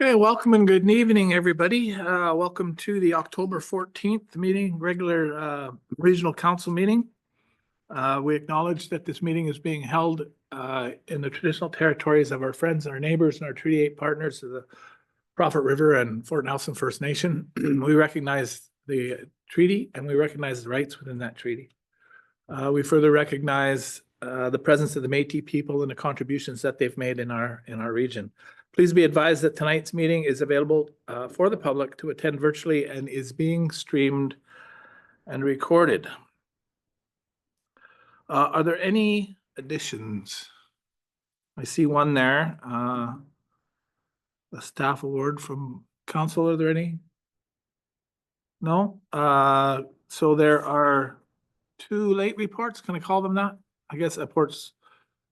Okay, welcome and good evening, everybody. Welcome to the October 14th meeting, regular regional council meeting. We acknowledge that this meeting is being held in the traditional territories of our friends and our neighbors and our Treaty 8 partners of the Prophet River and Fort Nelson First Nation. We recognize the treaty and we recognize the rights within that treaty. We further recognize the presence of the Métis people and the contributions that they've made in our region. Please be advised that tonight's meeting is available for the public to attend virtually and is being streamed and recorded. Are there any additions? I see one there. A staff award from council. Are there any? No? So there are two late reports. Can I call them that? I guess reports.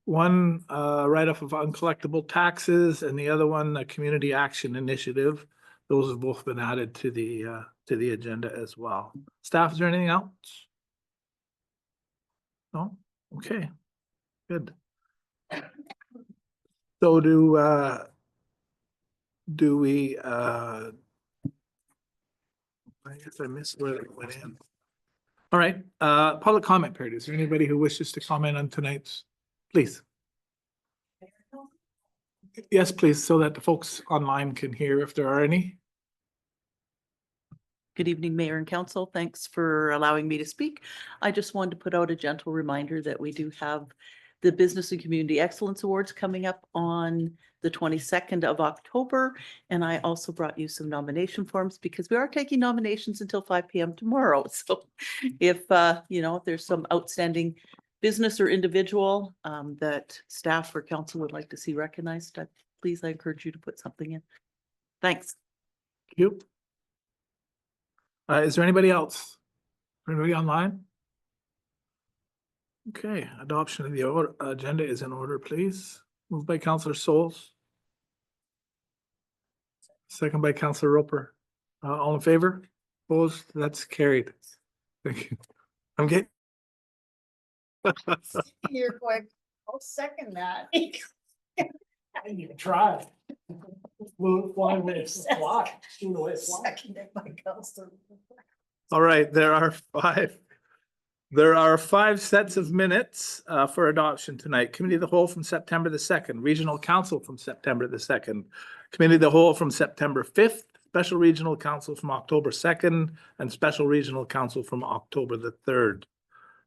One write-off of uncollectible taxes and the other one a community action initiative. Those have both been added to the agenda as well. Staff, is there anything else? No? Okay, good. So do we I guess I missed where it went in. All right, public comment period. Is there anybody who wishes to comment on tonight's? Please. Yes, please, so that the folks online can hear if there are any. Good evening, Mayor and Council. Thanks for allowing me to speak. I just wanted to put out a gentle reminder that we do have the Business and Community Excellence Awards coming up on the 22nd of October. And I also brought you some nomination forms because we are taking nominations until 5 p.m. tomorrow. So if, if there's some outstanding business or individual that staff or council would like to see recognized, please, I encourage you to put something in. Thanks. Thank you. Is there anybody else? Anybody online? Okay, adoption of the agenda is in order, please. Moved by Councillor Souls. Second by Councillor Roper. All in favor? Opposed? That's carried. Thank you. I'm getting. You're quick. I'll second that. I need to try. Move 5 minutes. Fly. Seconded by Counselor. All right, there are five sets of minutes for adoption tonight. Committee of the Whole from September the 2nd, Regional Council from September the 2nd, Committee of the Whole from September 5th, Special Regional Council from October 2nd, and Special Regional Council from October the 3rd.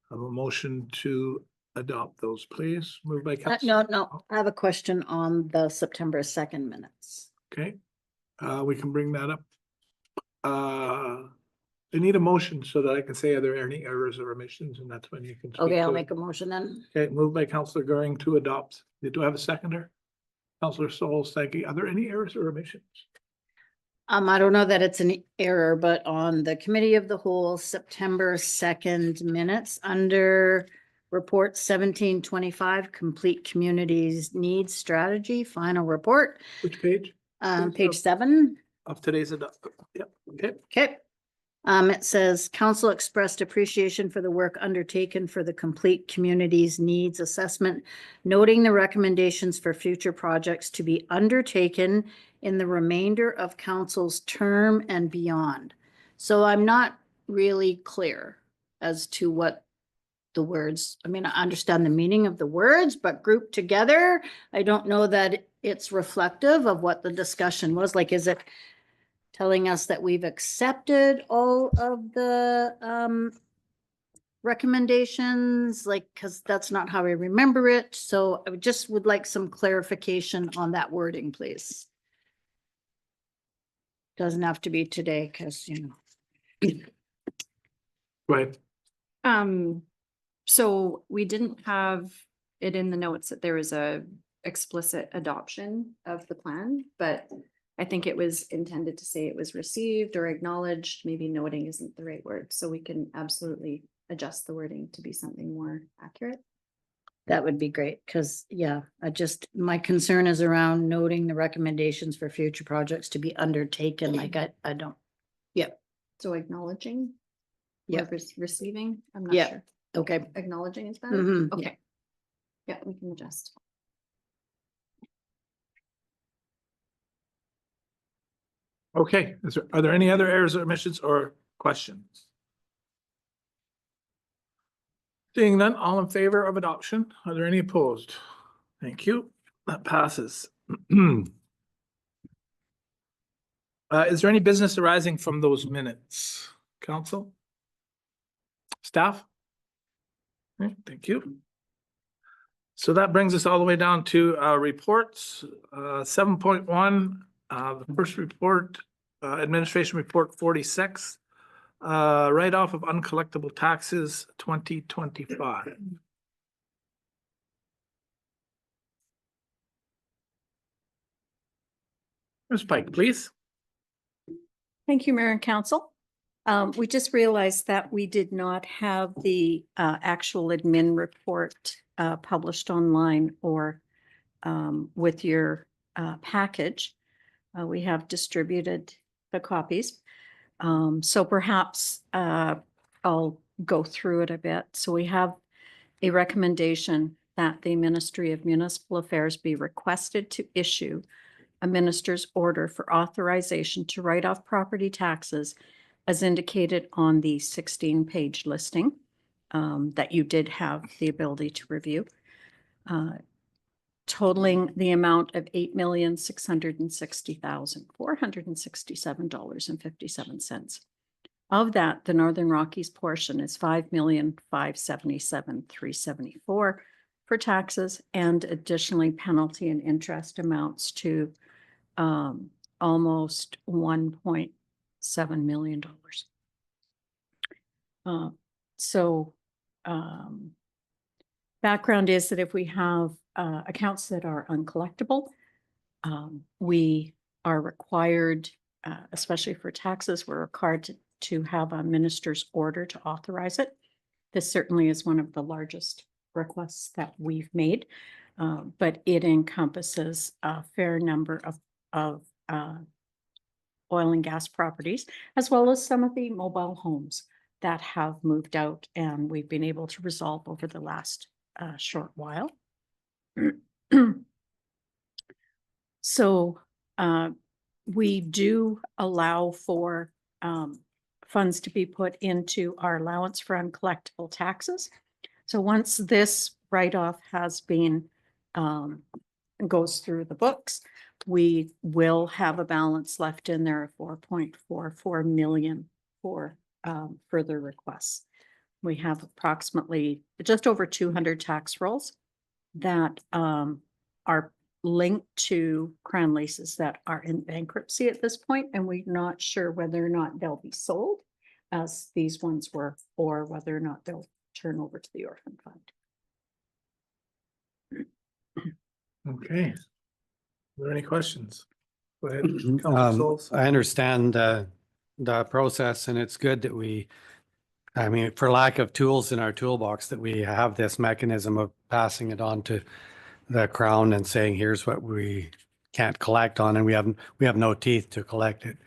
I have a motion to adopt those, please. Moved by Councilor. No, I have a question on the September 2nd minutes. Okay, we can bring that up. I need a motion so that I can say are there any errors or omissions, and that's when you can. Okay, I'll to make a motion then. Okay, moved by Councillor Goering to adopt. Do I have a seconder? Councillor Souls, thank you. Are there any errors or omissions? I don't know that it's an error, but on the Committee of the Whole September 2nd minutes under report 1725, complete communities needs strategy, final report. Which page? Page 7. Of today's adoption. Yep, okay. Okay. It says council expressed appreciation for the work undertaken for the complete communities needs assessment, noting the recommendations for future projects to be undertaken in the remainder of council's term and beyond. So I'm not really clear as to what the words, I mean, I understand the meaning of the words, but grouped together, I don't know that it's reflective of what the discussion was. Like, is it telling us that we've accepted all of the recommendations, like, because that's not how I remember it. So I just would like some clarification on that wording, please. Doesn't have to be today, because, Right. So we didn't have it in the notes that there was a explicit adoption of the plan, but I think it was intended to say it was received or acknowledged. Maybe noting isn't the right word, so we can absolutely adjust the wording to be something more accurate. That would be great, because my concern is around noting the recommendations for future projects to be undertaken. Like I don't. Yep. So acknowledging. Yep. Receiving, I'm not Yep. sure. Okay. Acknowledging is better. Mhm, yeah. Okay. Yeah, we can adjust. Okay, are there any other errors or omissions or questions? Seeing none, all in favor of adoption? Are there any opposed? Thank you. That passes. Is there any business arising from those minutes? Council? Staff? Okay, thank you. So that brings us all the way down to reports. 7.1, the first report, administration report 46, write-off of uncollectible taxes 2025. Ms. Pike, please. Thank you, Mayor and Council. We just realized that we did not have the actual admin report published online or with your package. We have distributed the copies. So perhaps I'll go through it a bit. So we have a recommendation that the Ministry of Municipal Affairs be requested to issue a minister's order for authorization to write off property taxes as indicated on the 16-page listing that you did have the ability to review, totaling the amount of $8,660,467.57. Of that, the Northern Rockies portion is $5,577,374 for taxes, and additionally penalty and interest amounts to almost $1.7 million. Background is that if we have accounts that are uncollectible, we are required, especially for taxes, we're required to have a minister's order to authorize it. This certainly is one of the largest requests that we've made, but it encompasses a fair number of oil and gas properties, as well as some of the mobile homes that have moved out and we've been able to resolve over the last short while. So we do allow for funds to be put into our allowance for uncollectible taxes. So once this write-off has been goes through the books, we will have a balance left in there of $4.44 million for further requests. We have approximately just over 200 tax rolls that are linked to Crown leases that are in bankruptcy at this point, and we're not sure whether or not they'll be sold, as these ones were, or whether or not they'll turn over to the orphan fund. Okay. Are there any questions? Go ahead. Councilor Souls. I understand the process, and it's good that I mean, for lack of tools in our toolbox, that we have this mechanism of passing it on to the Crown and saying, here's what we can't collect on, and we have no teeth to collect it.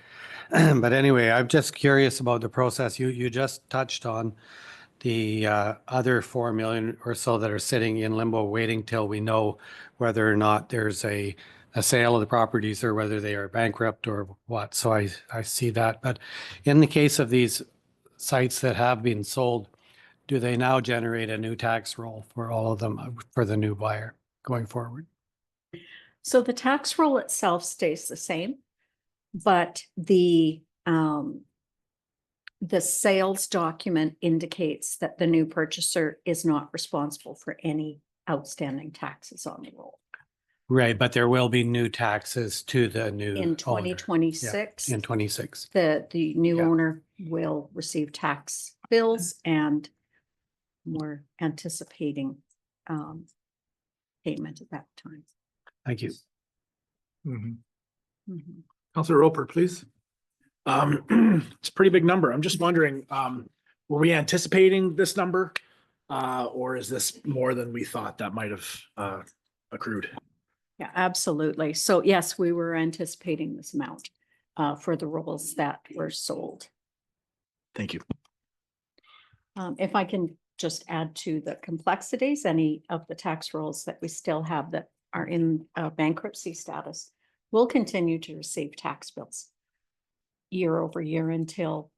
But anyway, I'm just curious about the process. You just touched on the other 4 million or so that are sitting in limbo, waiting till we know whether or not there's a sale of the properties or whether they are bankrupt or what. So I see that. But in the case of these sites that have been sold, do they now generate a new tax roll for all of them for the new buyer going forward? So the tax roll itself stays the same, but the sales document indicates that the new purchaser is not responsible for any outstanding taxes on the roll. Right, but there will be new taxes to the new In owner. 2026, In 26. the new Yeah. owner will receive tax bills, and we're anticipating payment at that time. Thank you. Mhm. Mhm. Councilor Roper, please. It's a pretty big number. I'm just wondering, were we anticipating this number? Or is this more than we thought that might have accrued? Yeah, absolutely. So yes, we were anticipating this amount for the rolls that were sold. Thank you. If I can just add to the complexities, any of the tax rolls that we still have that are in bankruptcy status will continue to receive tax bills. year over year until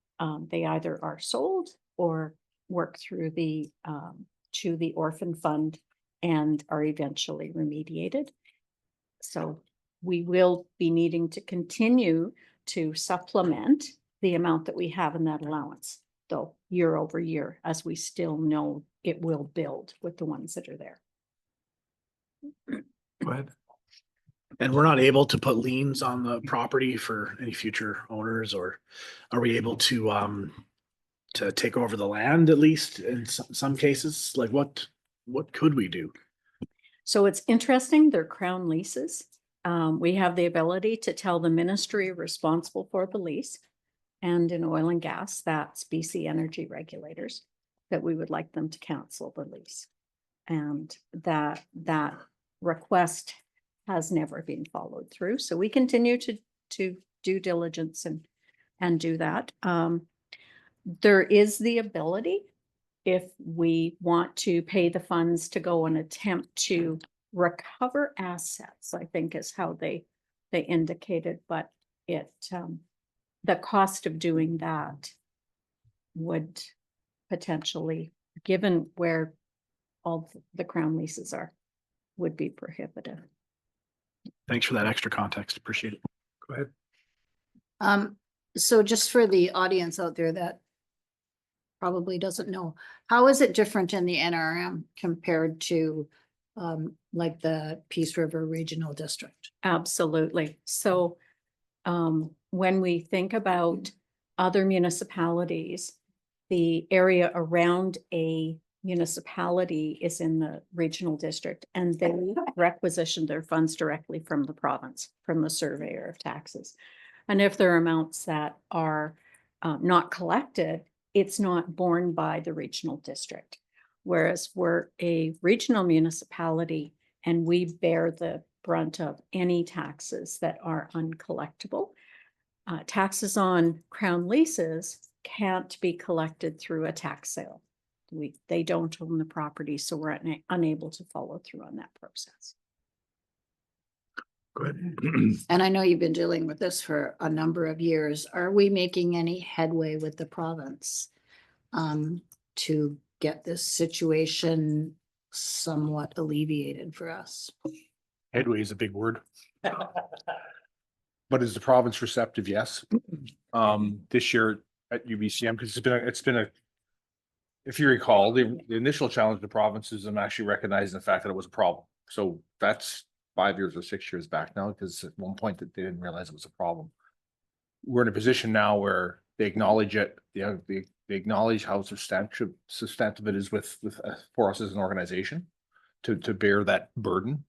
they either are sold or work through to the orphan fund and are eventually remediated. So we will be needing to continue to supplement the amount that we have in that allowance, though, year over year, as we still know it will build with the ones that are there. Go ahead. And we're not able to put liens on the property for any future owners, or are we able to take over the land at least in some cases? Like what could we do? So it's interesting, they're crown leases. We have the ability to tell the ministry responsible for the lease. And in oil and gas, that's BC Energy Regulators, that we would like them to cancel the lease. And that request has never been followed through. So we continue to due diligence and do that. There is the ability, if we want to pay the funds to go and attempt to recover assets, I think is how they indicated, but the cost of doing that would potentially, given where all the crown leases are, would be prohibitive. Thanks for that extra context. Appreciate it. Go ahead. So just for the audience out there that probably doesn't know, how is it different in the NRM compared to like the Peace River Regional District? Absolutely. So when we think about other municipalities, the area around a municipality is in the regional district, and they requisition their funds directly from the province, from the surveyor of taxes. And if there are amounts that are not collected, it's not borne by the regional district. Whereas we're a regional municipality and we bear the brunt of any taxes that are uncollectible. Taxes on crown leases can't be collected through a tax sale. They don't own the property, so we're unable to follow through on that process. Go ahead. And I know you've been dealing with this for a number of years. Are we making any headway with the province to get this situation somewhat alleviated for us? Headway is a big word. But is the province receptive? Yes. This year at UBCM, because it's been a, if you recall, the initial challenge to the province is them actually recognizing the fact that it was a problem. So that's 5 years or 6 years back now, because at one point that they didn't realize it was a problem. We're in a position now where they acknowledge it. They acknowledge how substantive it is with for us as an organization to bear that burden.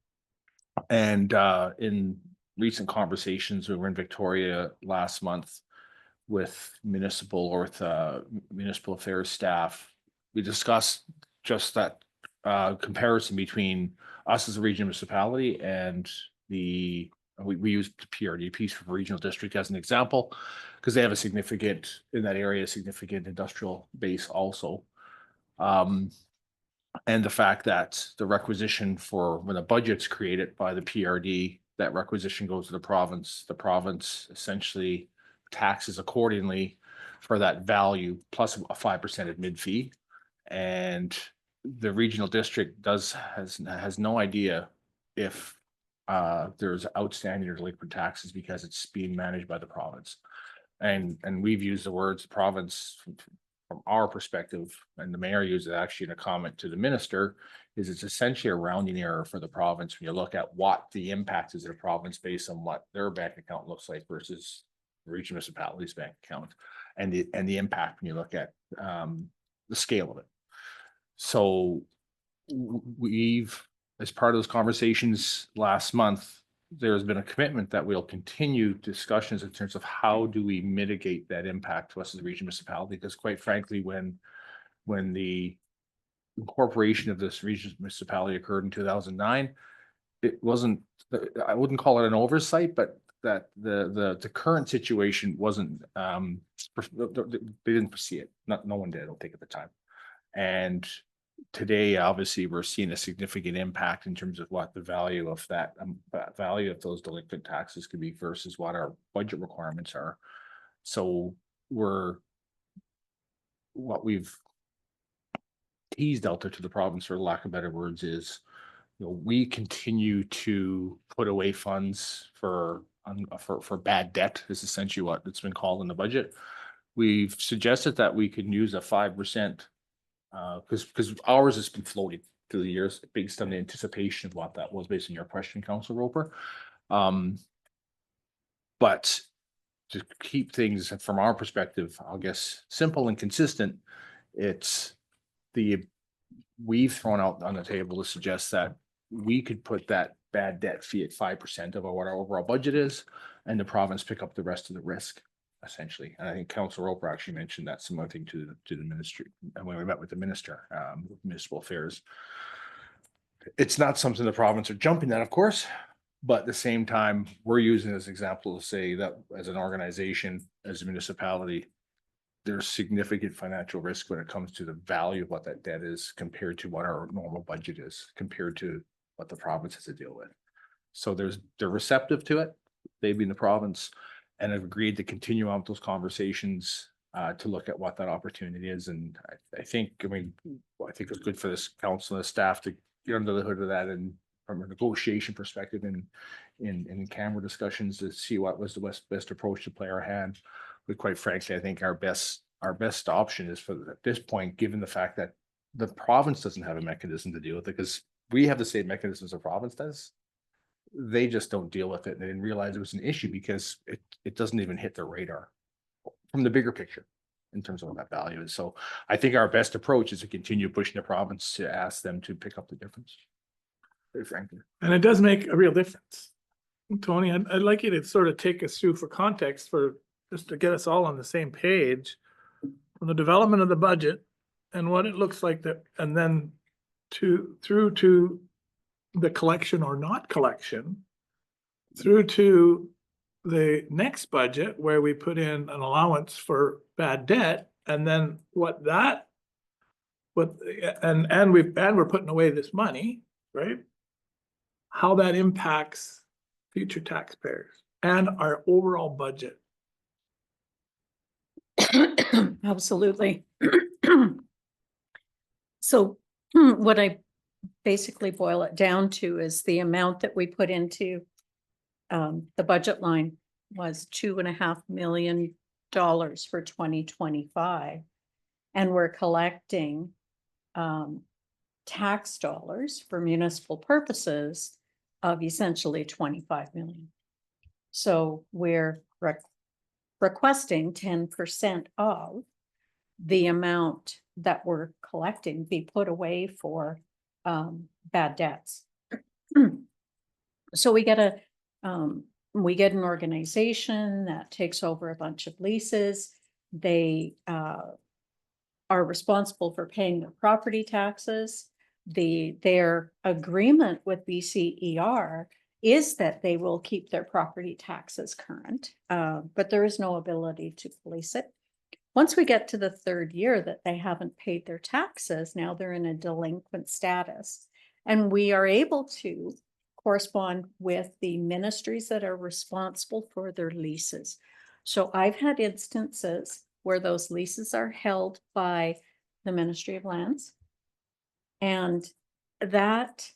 And in recent conversations, we were in Victoria last month with municipal affairs staff. We discussed just that comparison between us as a regional municipality and we use the PRD, Peace River Regional District, as an example, because they have a significant industrial base also. And the fact that the requisition for when a budget's created by the PRD, that requisition goes to the province essentially taxes accordingly for that value plus a 5% admin fee. And the regional district has no idea if there's outstanding or delinquent taxes because it's being managed by the province. And we've used the words province from our perspective, and the mayor used it actually in a comment to the minister, is it's essentially a rounding error for the province when you look at what the impact is of the province based on what their bank account looks like versus the regional municipality's bank account, and the impact when you look at the scale of it. So we've, as part of those conversations last month, there's been a commitment that we'll continue discussions in terms of how do we mitigate that impact to us as a regional municipality, because quite frankly, when the incorporation of this regional municipality occurred in 2009, it wasn't, I wouldn't call it an oversight, but that the current situation wasn't, they didn't foresee it. No one did, I don't think, at the time. And today, obviously, we're seeing a significant impact in terms of what the value of value of those delinquent taxes could be versus what our budget requirements are. So what we've teased out there to the province, for lack of better words, is, we continue to put away funds for bad debt is essentially what it's been called in the budget. We've suggested that we could use a 5%, because ours has been floating through the years based on the anticipation of what that was, based on your question, Council Roper. But to keep things from our perspective, I guess, simple and consistent, we've thrown out on the table to suggest that we could put that bad debt fee at 5% of what our overall budget is, and the province pick up the rest of the risk, essentially. And I think Council Roper actually mentioned that similar thing to the ministry, and when we met with the minister, of municipal affairs. It's not something the province are jumping at, of course, but at the same time, we're using this example to say that as an organization, as a municipality, there's significant financial risk when it comes to the value of what that debt is compared to what our normal budget is, compared to what the province has to deal with. So they're receptive to it, they being the province, and have agreed to continue on with those conversations to look at what that opportunity is. And I think it's good for this council and the staff to get under the hood of that, and from a negotiation perspective in camera discussions, to see what was the best approach to play our hand. But quite frankly, I think our best option is, at this point, given the fact that the province doesn't have a mechanism to deal with it, because we have the same mechanisms the province does. They just don't deal with it. And they didn't realize it was an issue because it doesn't even hit their radar from the bigger picture in terms of what that value is. So I think our best approach is to continue pushing the province to ask them to pick up the difference. Very frankly. And it does make a real difference. Tony, I'd like you to sort of take us through, for context, just to get us all on the same page, from the development of the budget and what it looks like, that, and then through to the collection or not collection, through to the next budget where we put in an allowance for bad debt, and then we're putting away this money, right? How that impacts future taxpayers and our overall budget. Absolutely. So what I basically boil it down to is the amount that we put into the budget line was $2.5 million for 2025. And we're collecting tax dollars for municipal purposes of essentially 25 million. So we're requesting 10% of the amount that we're collecting be put away for bad debts. So we get an organization that takes over a bunch of leases. They are responsible for paying their property taxes. Their agreement with BCER is that they will keep their property taxes current, but there is no ability to police it. Once we get to the third year that they haven't paid their taxes, now they're in a delinquent status. And we are able to correspond with the ministries that are responsible for their leases. So I've had instances where those leases are held by the Ministry of Lands. And that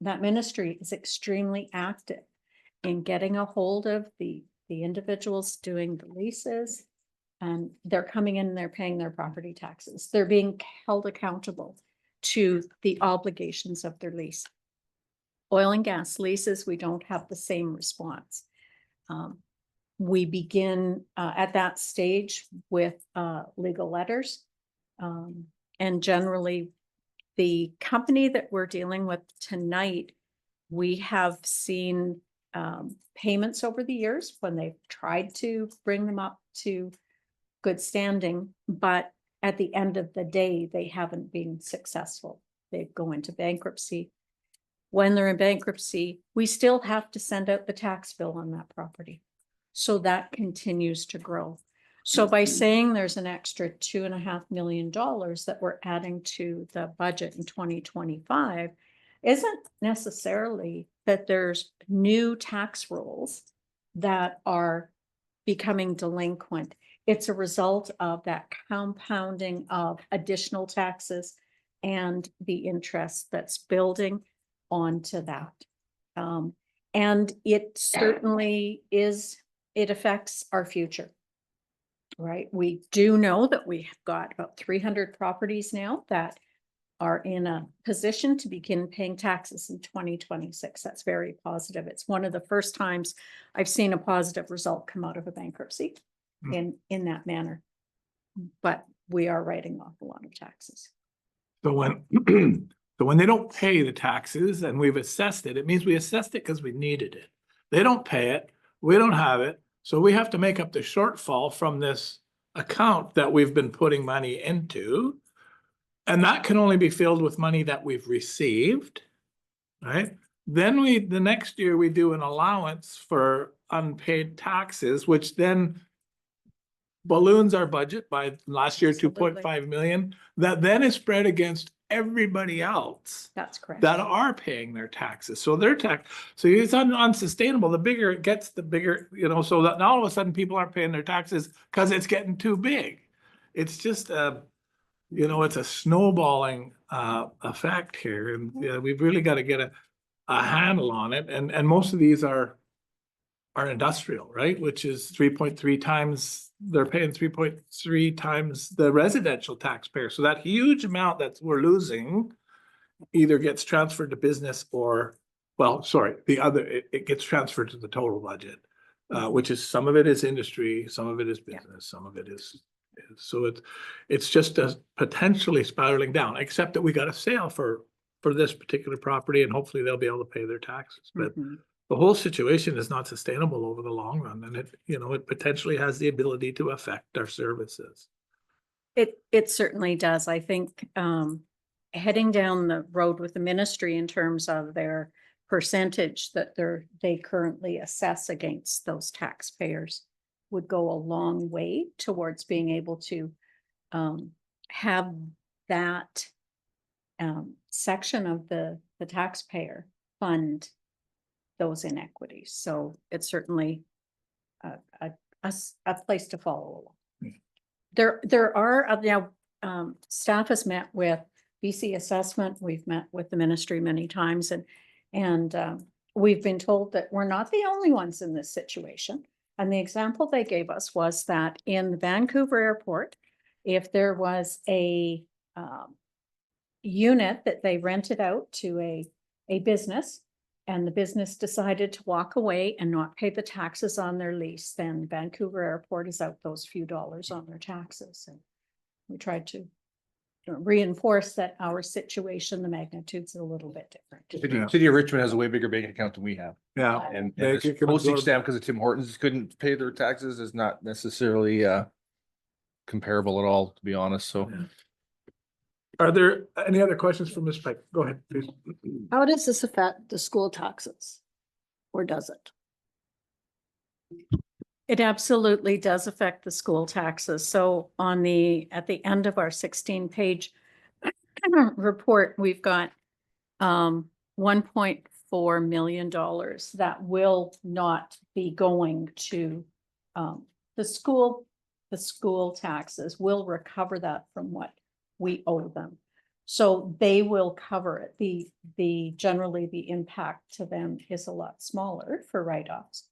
ministry is extremely active in getting a hold of the individuals doing the leases. And they're coming in and they're paying their property taxes. They're being held accountable to the obligations of their lease. Oil and gas leases, we don't have the same response. We begin at that stage with legal letters. And generally, the company that we're dealing with tonight, we have seen payments over the years when they've tried to bring them up to good standing, but at the end of the day, they haven't been successful. They go into bankruptcy. When they're in bankruptcy, we still have to send out the tax bill on that property. So that continues to grow. So by saying there's an extra $2.5 million that we're adding to the budget in 2025, isn't necessarily that there's new tax rolls that are becoming delinquent. It's a result of that compounding of additional taxes and the interest that's building onto that. And it certainly is, it affects our future. Right? We do know that we have got about 300 properties now that are in a position to begin paying taxes in 2026. That's very positive. It's one of the first times I've seen a positive result come out of a bankruptcy in that manner. But we are writing off a lot of taxes. So when, so when they don't pay the taxes and we've assessed it, it means we assessed it because we needed it. They don't pay it, we don't have it, so we have to make up the shortfall from this account that we've been putting money into. And that can only be filled with money that we've received, right? Then the next year we do an allowance for unpaid taxes, which then balloons our budget by last year, Absolutely. 2.5 million, that then is spread against everybody else That's correct. that are paying their taxes. So their tax, so it's unsustainable. The bigger it gets, the bigger, so that now all of a sudden people aren't paying their taxes because it's getting too big. It's just it's a snowballing effect here, and we've really got to get a handle on it. And most of these are industrial, right? Which is 3.3 times, they're paying 3.3 times the residential taxpayer. So that huge amount that we're losing either gets transferred to business or, well, sorry, it gets transferred to the total budget, which is, some of it is industry, some of it is business, some of it is. So it's just potentially spiraling down, except that we got a sale for this particular property and hopefully they'll be able to pay their taxes. But Mhm. the whole situation is not sustainable over the long run, and it potentially has the ability to affect our services. It certainly does. I think heading down the road with the ministry in terms of their percentage that they currently assess against those taxpayers would go a long way towards being able to have that section of the taxpayer fund those inequities. So it's certainly a place to follow along. There are now staff has met with BC Assessment. We've met with the ministry many times, and we've been told that we're not the only ones in this situation. And the example they gave us was that in the Vancouver airport, if there was a unit that they rented out to a business, and the business decided to walk away and not pay the taxes on their lease, then Vancouver Airport is out those few dollars on their taxes. And we tried to reinforce that our situation, the magnitude's a little bit different. Yeah. City of Richmond has a way bigger bank account than we have. Yeah. And They this could go postage to- stamp, because of Tim Hortons couldn't pay their taxes, is not necessarily comparable at all, to be honest, so. Yeah. Are there any other questions for Ms. Pike? Go ahead, please. How does this affect the school taxes? Or does it? It absolutely does affect the school taxes. So at the end of our 16-page report, we've got $1.4 million that will not be going to the school. The school taxes will recover that from what we owe them. So they will cover it. Generally the impact to them is a lot smaller for write-offs.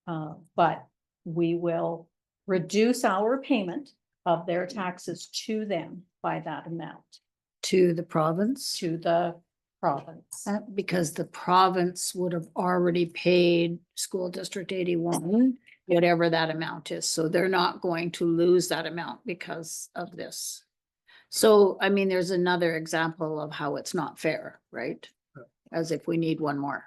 But we will reduce our payment of their taxes to them by that amount, To the province? to the province. Because the province would have already paid School District 81, whatever that amount is. So they're not going to lose that amount because of this. So, I mean, there's another example of how it's not fair, right? As if we need one more.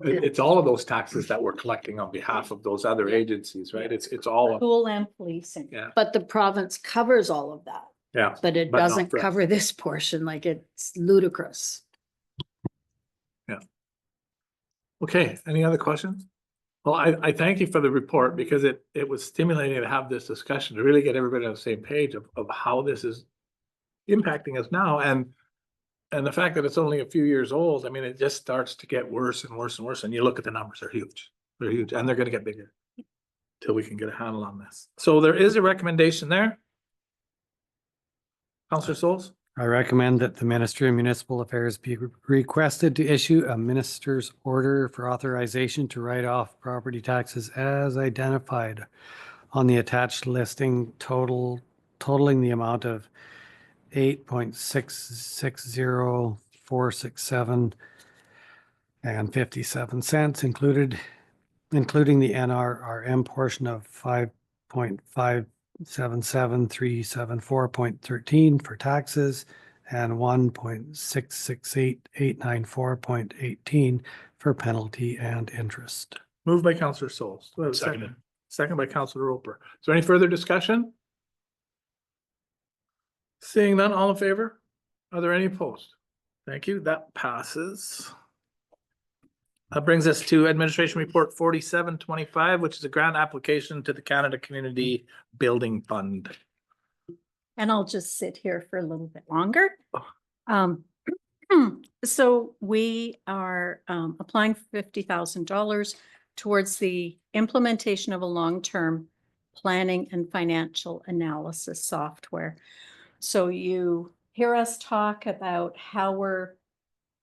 It's all of those taxes that we're collecting on behalf of those other agencies, right? It's all of, School and policing. yeah, But the province covers all of that, yeah. but it But not doesn't for us. cover this portion, like it's ludicrous. Okay, any other questions? Well, I thank you for the report because it was stimulating to have this discussion, to really get everybody on the same page of how this is impacting us now, and the fact that it's only a few years old. I mean, it just starts to get worse and worse and worse, and you look at the numbers, they're huge, and they're gonna get bigger. till we can get a handle on this. So there is a recommendation there. Counselor Souls? I recommend that the Ministry of Municipal Affairs be requested to issue a minister's order for authorization to write off property taxes as identified on the attached listing totaling the amount of 8.660467 and 57 cents including the NRRM portion of 5.577374.13 for taxes and 1.668894.18 for penalty and interest. Moved by Counselor Souls. Do I have a Seconded. Second by Counselor Roper. Is there any further discussion? Seeing none, all in favor? Are there any opposed? Thank you. That passes. That brings us to Administration Report 4725, which is a grant application to the Canada Community Building Fund. And I'll just sit here for a little bit longer. So we are applying for $50,000 towards the implementation of a long-term planning and financial analysis software. So you hear us talk about how we're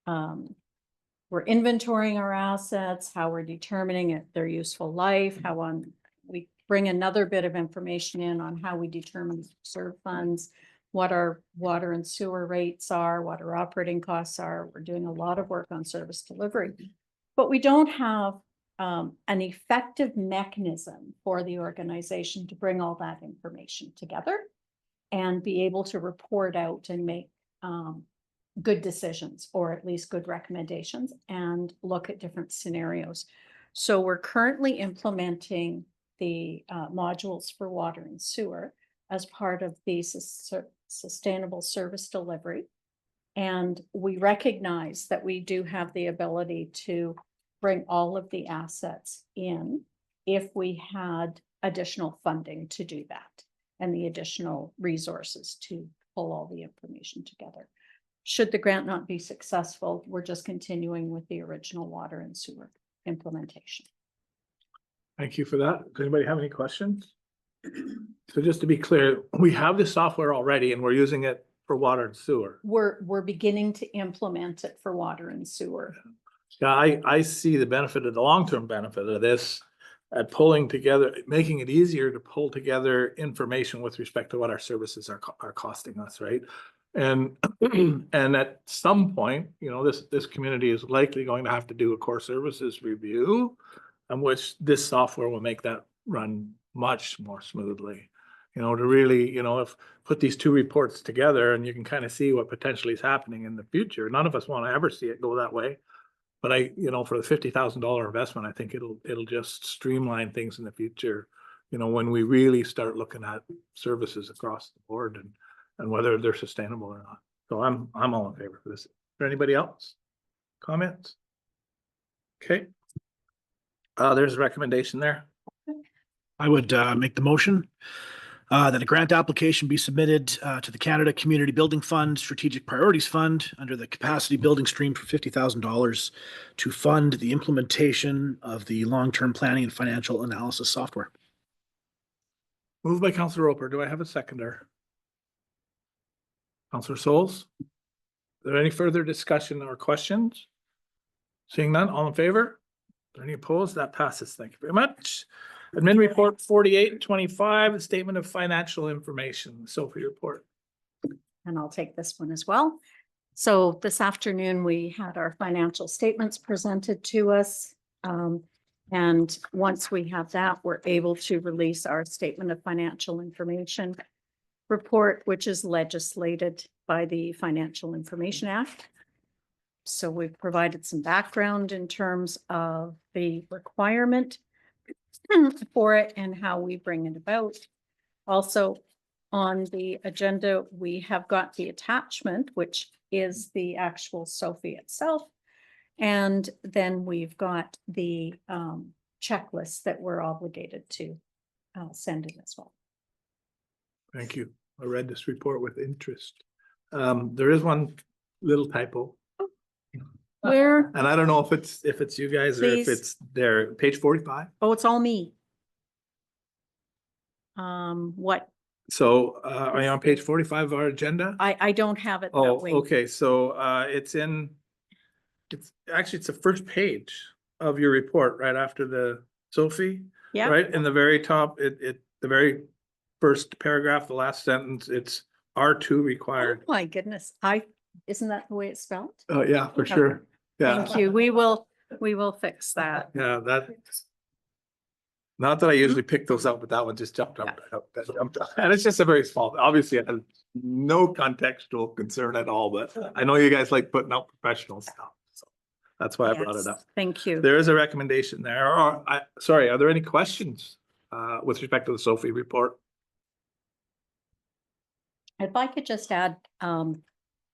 inventorying our assets, how we're determining their useful life, we bring another bit of information in on how we determine reserve funds, what our water and sewer rates are, what our operating costs are. We're doing a lot of work on service delivery, but we don't have an effective mechanism for the organization to bring all that information together and be able to report out and make good decisions, or at least good recommendations, and look at different scenarios. So we're currently implementing the modules for water and sewer as part of the sustainable service delivery. And we recognize that we do have the ability to bring all of the assets in if we had additional funding to do that and the additional resources to pull all the information together. Should the grant not be successful, we're just continuing with the original water and sewer implementation. Thank you for that. Does anybody have any questions? So just to be clear, we have the software already and we're using it for water and sewer. We're beginning to implement it for water and sewer. Yeah, I see the benefit of the long-term benefit of this at pulling together, making it easier to pull together information with respect to what our services are costing us, right? And and at some point, you know, this community is likely going to have to do a core services review, and which this software will make that run much more smoothly. You know, to really, you know, put these two reports together and you can kind of see what potentially is happening in the future. None of us want to ever see it go that way. But you know, for the $50,000 investment, I think it'll just streamline things in the future. You know, when we really start looking at services across the board and whether they're sustainable or not. So I'm all in favor for this. Is there anybody else? Comments? Okay. There's a recommendation there. I would make the motion that a grant application be submitted to the Canada Community Building Fund Strategic Priorities Fund under the capacity building stream for $50,000 to fund the implementation of the long-term planning and financial analysis software. Moved by Councilor Roper. Do I have a seconder? Councilor Souls? Is there any further discussion or questions? Seeing none, all in favor? Any opposed? That passes. Thank you very much. Admin report 4825, statement of financial information. Sophie report. And I'll take this one as well. So this afternoon, we had our financial statements presented to us. And once we have that, we're able to release our statement of financial information report, which is legislated by the Financial Information Act. So we've provided some background in terms of the requirement for it and how we bring it about. Also on the agenda, we have got the attachment, which is the actual Sophie itself. And then we've got the checklist that we're obligated to send in as well. Thank you. I read this report with interest. There is one little typo, Where, and I don't know if it's you guys or if Please. it's there, page 45. oh, it's all me. what, So, are you on page 45 of our agenda? I don't have it that Oh, way. okay, so, it's it's the first page of your report, right after the Sophie. Yeah. Right, in the very top, the very first paragraph, the last sentence, it's R2 Oh, required. my goodness. Isn't that the way it's spelled? Oh, yeah, for Okay. sure. Yeah. Thank you. We will fix that. Yeah, not that I usually pick those up, but that one just jumped up. That jumped up. And it's just a very small, obviously, it has no contextual concern at all, but I know you guys like putting out professional stuff. So that's why I brought it Yes, up. thank you. There is a recommendation there. Or, sorry, are there any questions with respect to the Sophie report? If I could just add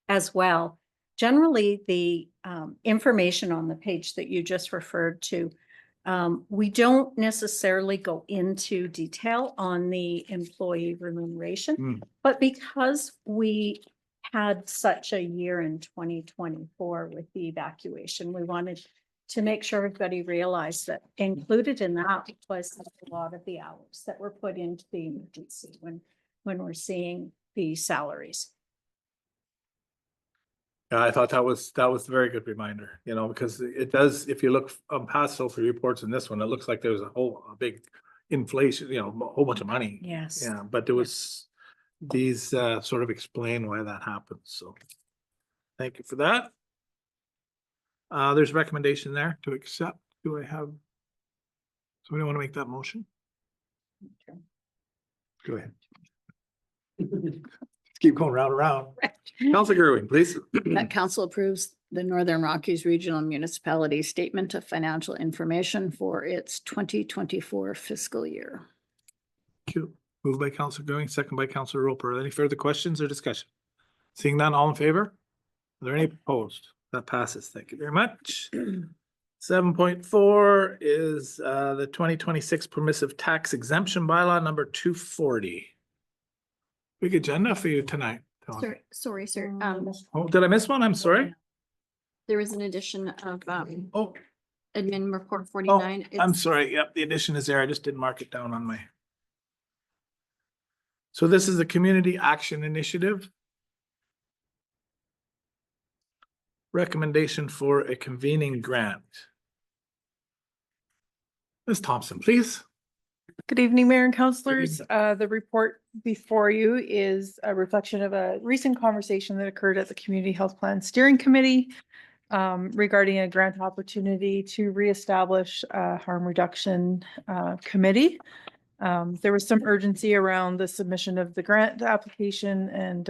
as well, generally the information on the page that you just referred to, we don't necessarily go into detail on the employee remuneration, Hmm. but because we had such a year in 2024 with the evacuation, we wanted to make sure everybody realized that included in that was a lot of the hours that were put into the emergency when we're seeing the salaries. Yeah, I thought that was a very good reminder, because it does, if you look past Sophie reports in this one, it looks like there's a big inflation, a whole bunch of money. Yes. Yeah, but there was, these sort of explain why that happens, so. Thank you for that. There's a recommendation there to accept. Do I have? Somebody want to make that motion? Go ahead. Keep going round and round. Counselor Gerwin, please. That council approves the Northern Rockies Regional Municipality Statement of Financial Information for its 2024 fiscal year. Thank you. Moved by Counselor Gerwin, second by Counselor Roper. Are there any further questions or discussion? Seeing none, all in favor? Are there any opposed? That passes. Thank you very much. 7.4 is the 2026 permissive tax exemption bylaw number 240. Big agenda for you tonight. Dawn. Sorry, sir. Oh, did I miss one? I'm sorry. There was an addition of Oh, admin report oh, 49. I'm It's- sorry. Yep, the addition is there. I just didn't mark it down on my. So this is the Community Action Initiative. Recommendation for a convening grant. Ms. Thompson, please. Good evening, Mayor and Councilors. The report before you is a reflection of a recent conversation that occurred at the Community Health Plan Steering Committee regarding a grant opportunity to reestablish a harm reduction committee. There was some urgency around the submission of the grant application, and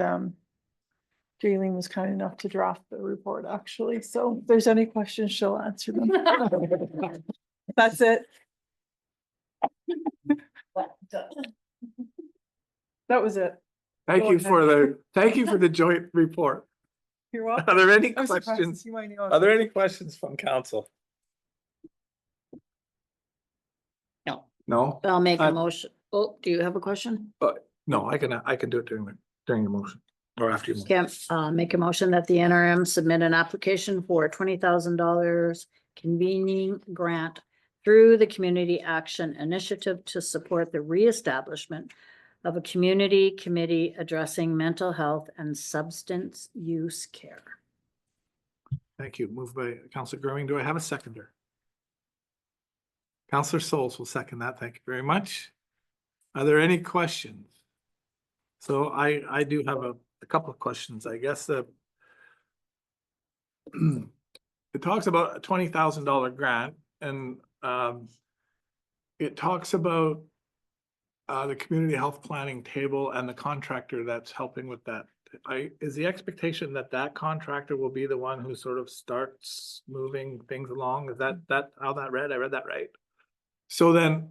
Jaylene was kind enough to draft the report, actually. So if there's any questions, she'll answer them. That's it. That was it. Thank Go you ahead. thank you for the joint report. You're welcome. Are there any I'm surprised to questions? see my name. Are there any questions from council? No. No? I'll make Uh, a motion. Oh, do you have a question? No, I can do it during the motion or after you. Can make a motion that the NRM submit an application for $20,000 convening grant through the Community Action Initiative to support the reestablishment of a community committee addressing mental health and substance use care. Thank you. Moved by Counselor Growing. Do I have a seconder? Counselor Souls will second that. Thank you very much. Are there any questions? So I do have a couple of questions, I guess. It talks about a $20,000 grant, and it talks about the community health planning table and the contractor that's helping with that. Is the expectation that that contractor will be the one who sort of starts moving things along? Is that how that read? I read that right. So then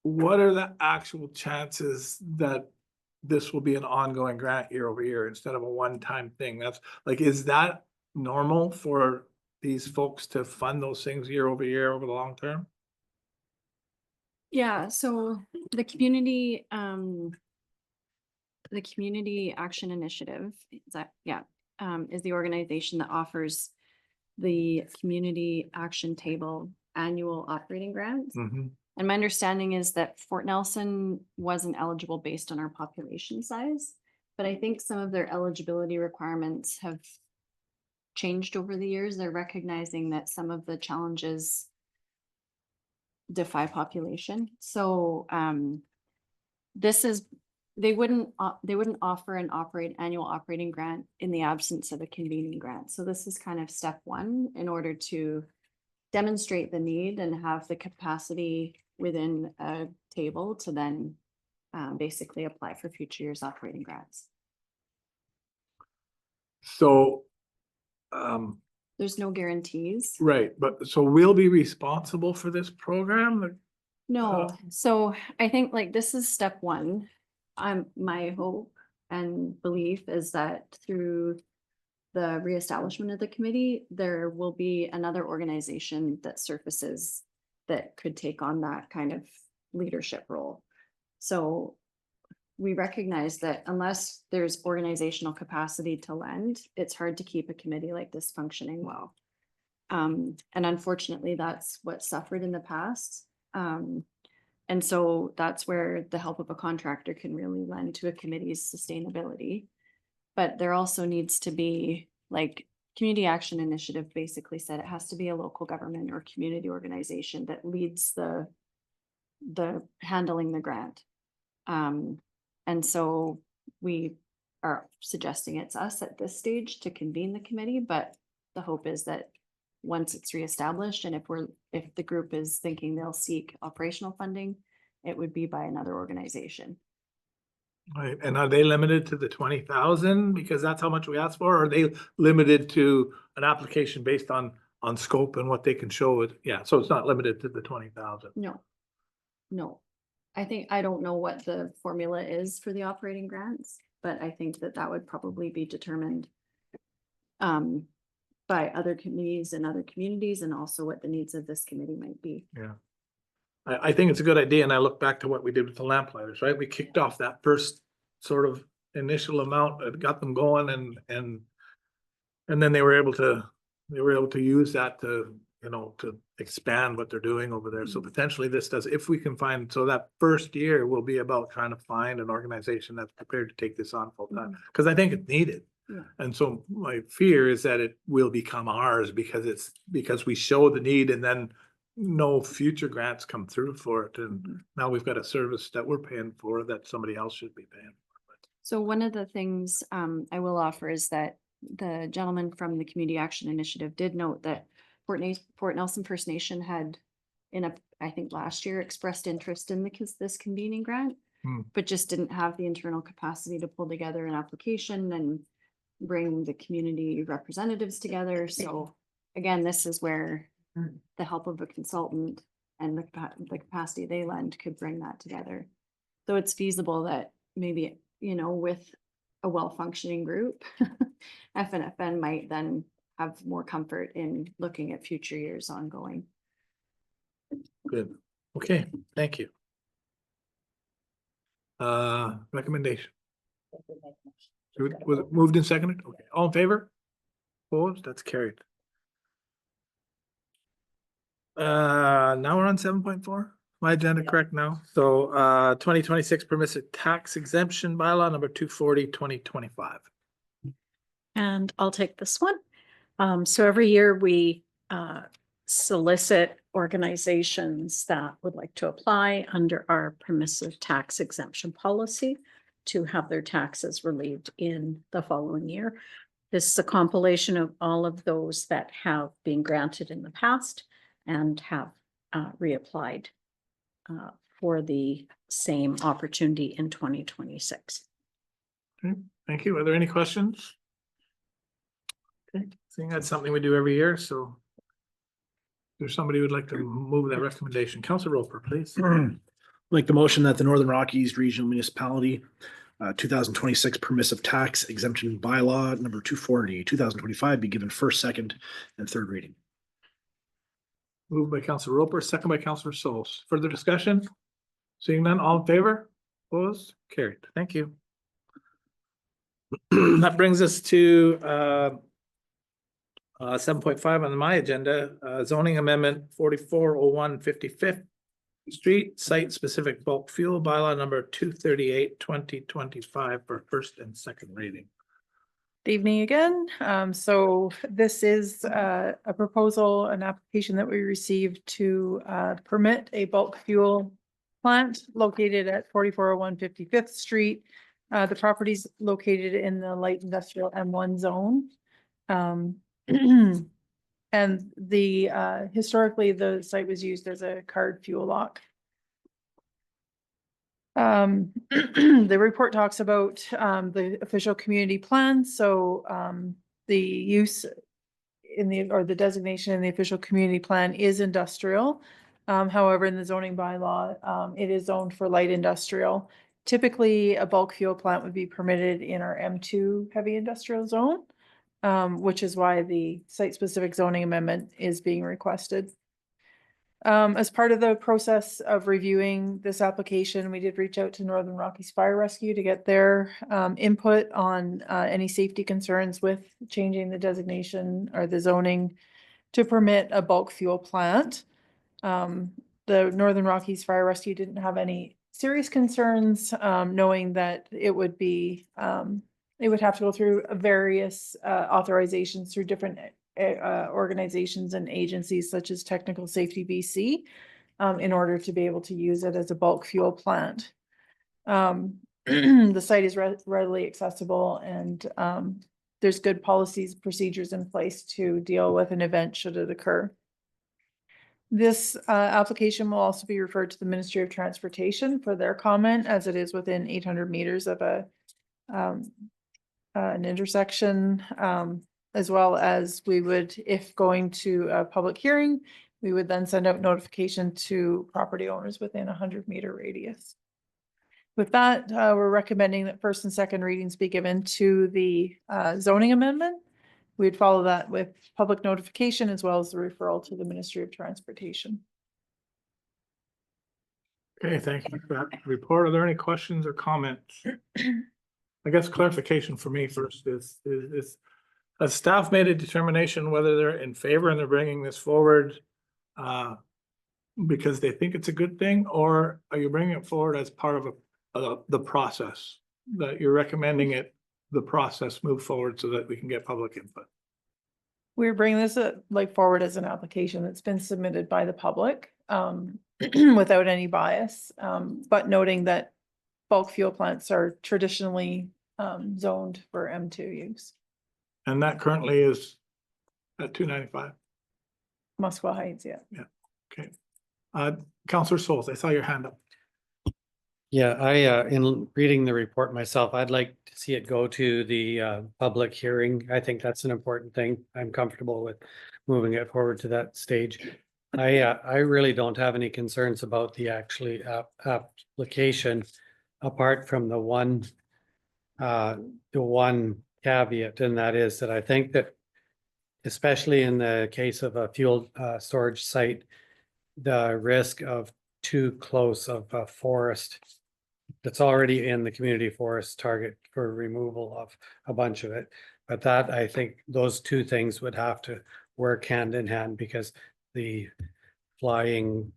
what are the actual chances that this will be an ongoing grant year over year instead of a one-time thing? That's like, is that normal for these folks to fund those things year over year over the long term? Yeah, so the community action initiative, is that, yeah, is the organization that offers the community action table annual operating grants. Mhm. And my understanding is that Fort Nelson wasn't eligible based on our population size. But I think some of their eligibility requirements have changed over the years. They're recognizing that some of the challenges defy population. So this is, they wouldn't offer an annual operating grant in the absence of a convening grant. So this is kind of step one in order to demonstrate the need and have the capacity within a table to then basically apply for future years operating grants. So, There's no guarantees. right, but so we'll be responsible for this program? No, so I think like this is step one. My hope and belief is that through the reestablishment of the committee, there will be another organization that surfaces that could take on that kind of leadership role. So we recognize that unless there's organizational capacity to lend, it's hard to keep a committee like this functioning well. And unfortunately, that's what suffered in the past. And so that's where the help of a contractor can really lend to a committee's sustainability. But there also needs to be, like, Community Action Initiative basically said it has to be a local government or community organization that leads the handling the grant. And so we are suggesting it's us at this stage to convene the committee, but the hope is that once it's reestablished and if the group is thinking they'll seek operational funding, it would be by another organization. Right, and are they limited to the 20,000 because that's how much we asked for? Or are they limited to an application based on scope and what they can show it? Yeah, so it's not limited to the 20,000. No. I don't know what the formula is for the operating grants, but I think that would probably be determined by other committees and other communities, and also what the needs of this committee might be. Yeah. I think it's a good idea, and I look back to what we did with the Lamplighters, right? We kicked off that first sort of initial amount that got them going, and then they were able to use that to, you know, to expand what they're doing over there. So potentially this does, if we can find, so that first year will be about trying to find an organization that's prepared to take this on full time, because I think it's needed. Yeah. And so my fear is that it will become ours because we show the need and then no future grants come through for it. And now we've got a service that we're paying for that somebody else should be paying for. So one of the things I will offer is that the gentleman from the Community Action Initiative did note that Fort Nelson First Nation had I think last year expressed interest in this convening grant, but just didn't have the internal capacity to pull together an application and bring the community representatives together. So again, this is where the help of a consultant and the capacity they lend could bring that together. So it's feasible that maybe, you know, with a well-functioning group, FNFN might then have more comfort in looking at future years ongoing. Good. Okay, thank you. Recommendation. Was it moved and seconded? Okay, all in favor? Opposed? That's carried. Now we're on 7.4. My agenda correct now? So 2026 permissive tax exemption bylaw number 240, 2025. And I'll take this one. So every year we solicit organizations that would like to apply under our permissive tax exemption policy to have their taxes relieved in the following year. This is a compilation of all of those that have been granted in the past and have reapplied for the same opportunity in 2026. Okay, thank you. Are there any questions? Okay, seeing that's something we do every year, so if there's somebody who would like to move that recommendation. Councilor Roper, please. Like the motion that the Northern Rockies Regional Municipality 2026 permissive tax exemption bylaw number 240, 2025 be given first, second, and third reading. Moved by Councilor Roper, second by Councilor Solls. Further discussion? Seeing none, all in favor? Opposed? Carried. Thank you. That brings us to 7.5 on my agenda, zoning amendment 4401 55th Street Site-Specific Bulk Fuel Bylaw number 238/2025 for first and second reading. Good evening again. So this is a proposal, an application that we received to permit a bulk fuel plant located at 4401 55th Street. The property's located in the light industrial M1 zone. And historically, the site was used as a card fuel lock. The report talks about the official community plan, so the use in the designation in the official community plan is industrial. However, in the zoning bylaw, it is zoned for light industrial. Typically, a bulk fuel plant would be permitted in our M2 heavy industrial zone, which is why the site-specific zoning amendment is being requested. As part of the process of reviewing this application, we did reach out to Northern Rockies Fire Rescue to get their input on any safety concerns with changing the designation or the zoning to permit a bulk fuel plant. The Northern Rockies Fire Rescue didn't have any serious concerns, knowing that it would be it would have to go through various authorizations through different organizations and agencies such as Technical Safety BC in order to be able to use it as a bulk fuel plant. The site is readily accessible, and there's good policies, procedures in place to deal with an event should it occur. This application will also be referred to the Ministry of Transportation for their comment, as it is within 800 meters of an intersection, as well as we would, if going to a public hearing, we would then send out notification to property owners within 100-meter radius. With that, we're recommending that first and second readings be given to the zoning amendment. We'd follow that with public notification as well as the referral to the Ministry of Transportation. Okay, thank you for that report. Are there any questions or comments? I guess clarification for me first is has staff made a determination whether they're in favor and they're bringing this forward because they think it's a good thing, or are you bringing it forward as part of the process that you're recommending the process move forward so that we can get public input? We're bringing this forward as an application that's been submitted by the public without any bias, but noting that bulk fuel plants are traditionally zoned for M2 use. And that currently is at 295. Musqueam Heights, yeah. Okay. Councillor Souls, I saw your hand up. Yeah, in reading the report myself, I'd like to see it go to the public hearing. I think that's an important thing. I'm comfortable with moving it forward to that stage. I really don't have any concerns about the application, apart from the one caveat, and that is that I think that, especially in the case of a fuel storage site, the risk of too close of a forest that's already in the community forest target for removal of a bunch of it. But that, I think those two things would have to work hand in hand, because the flying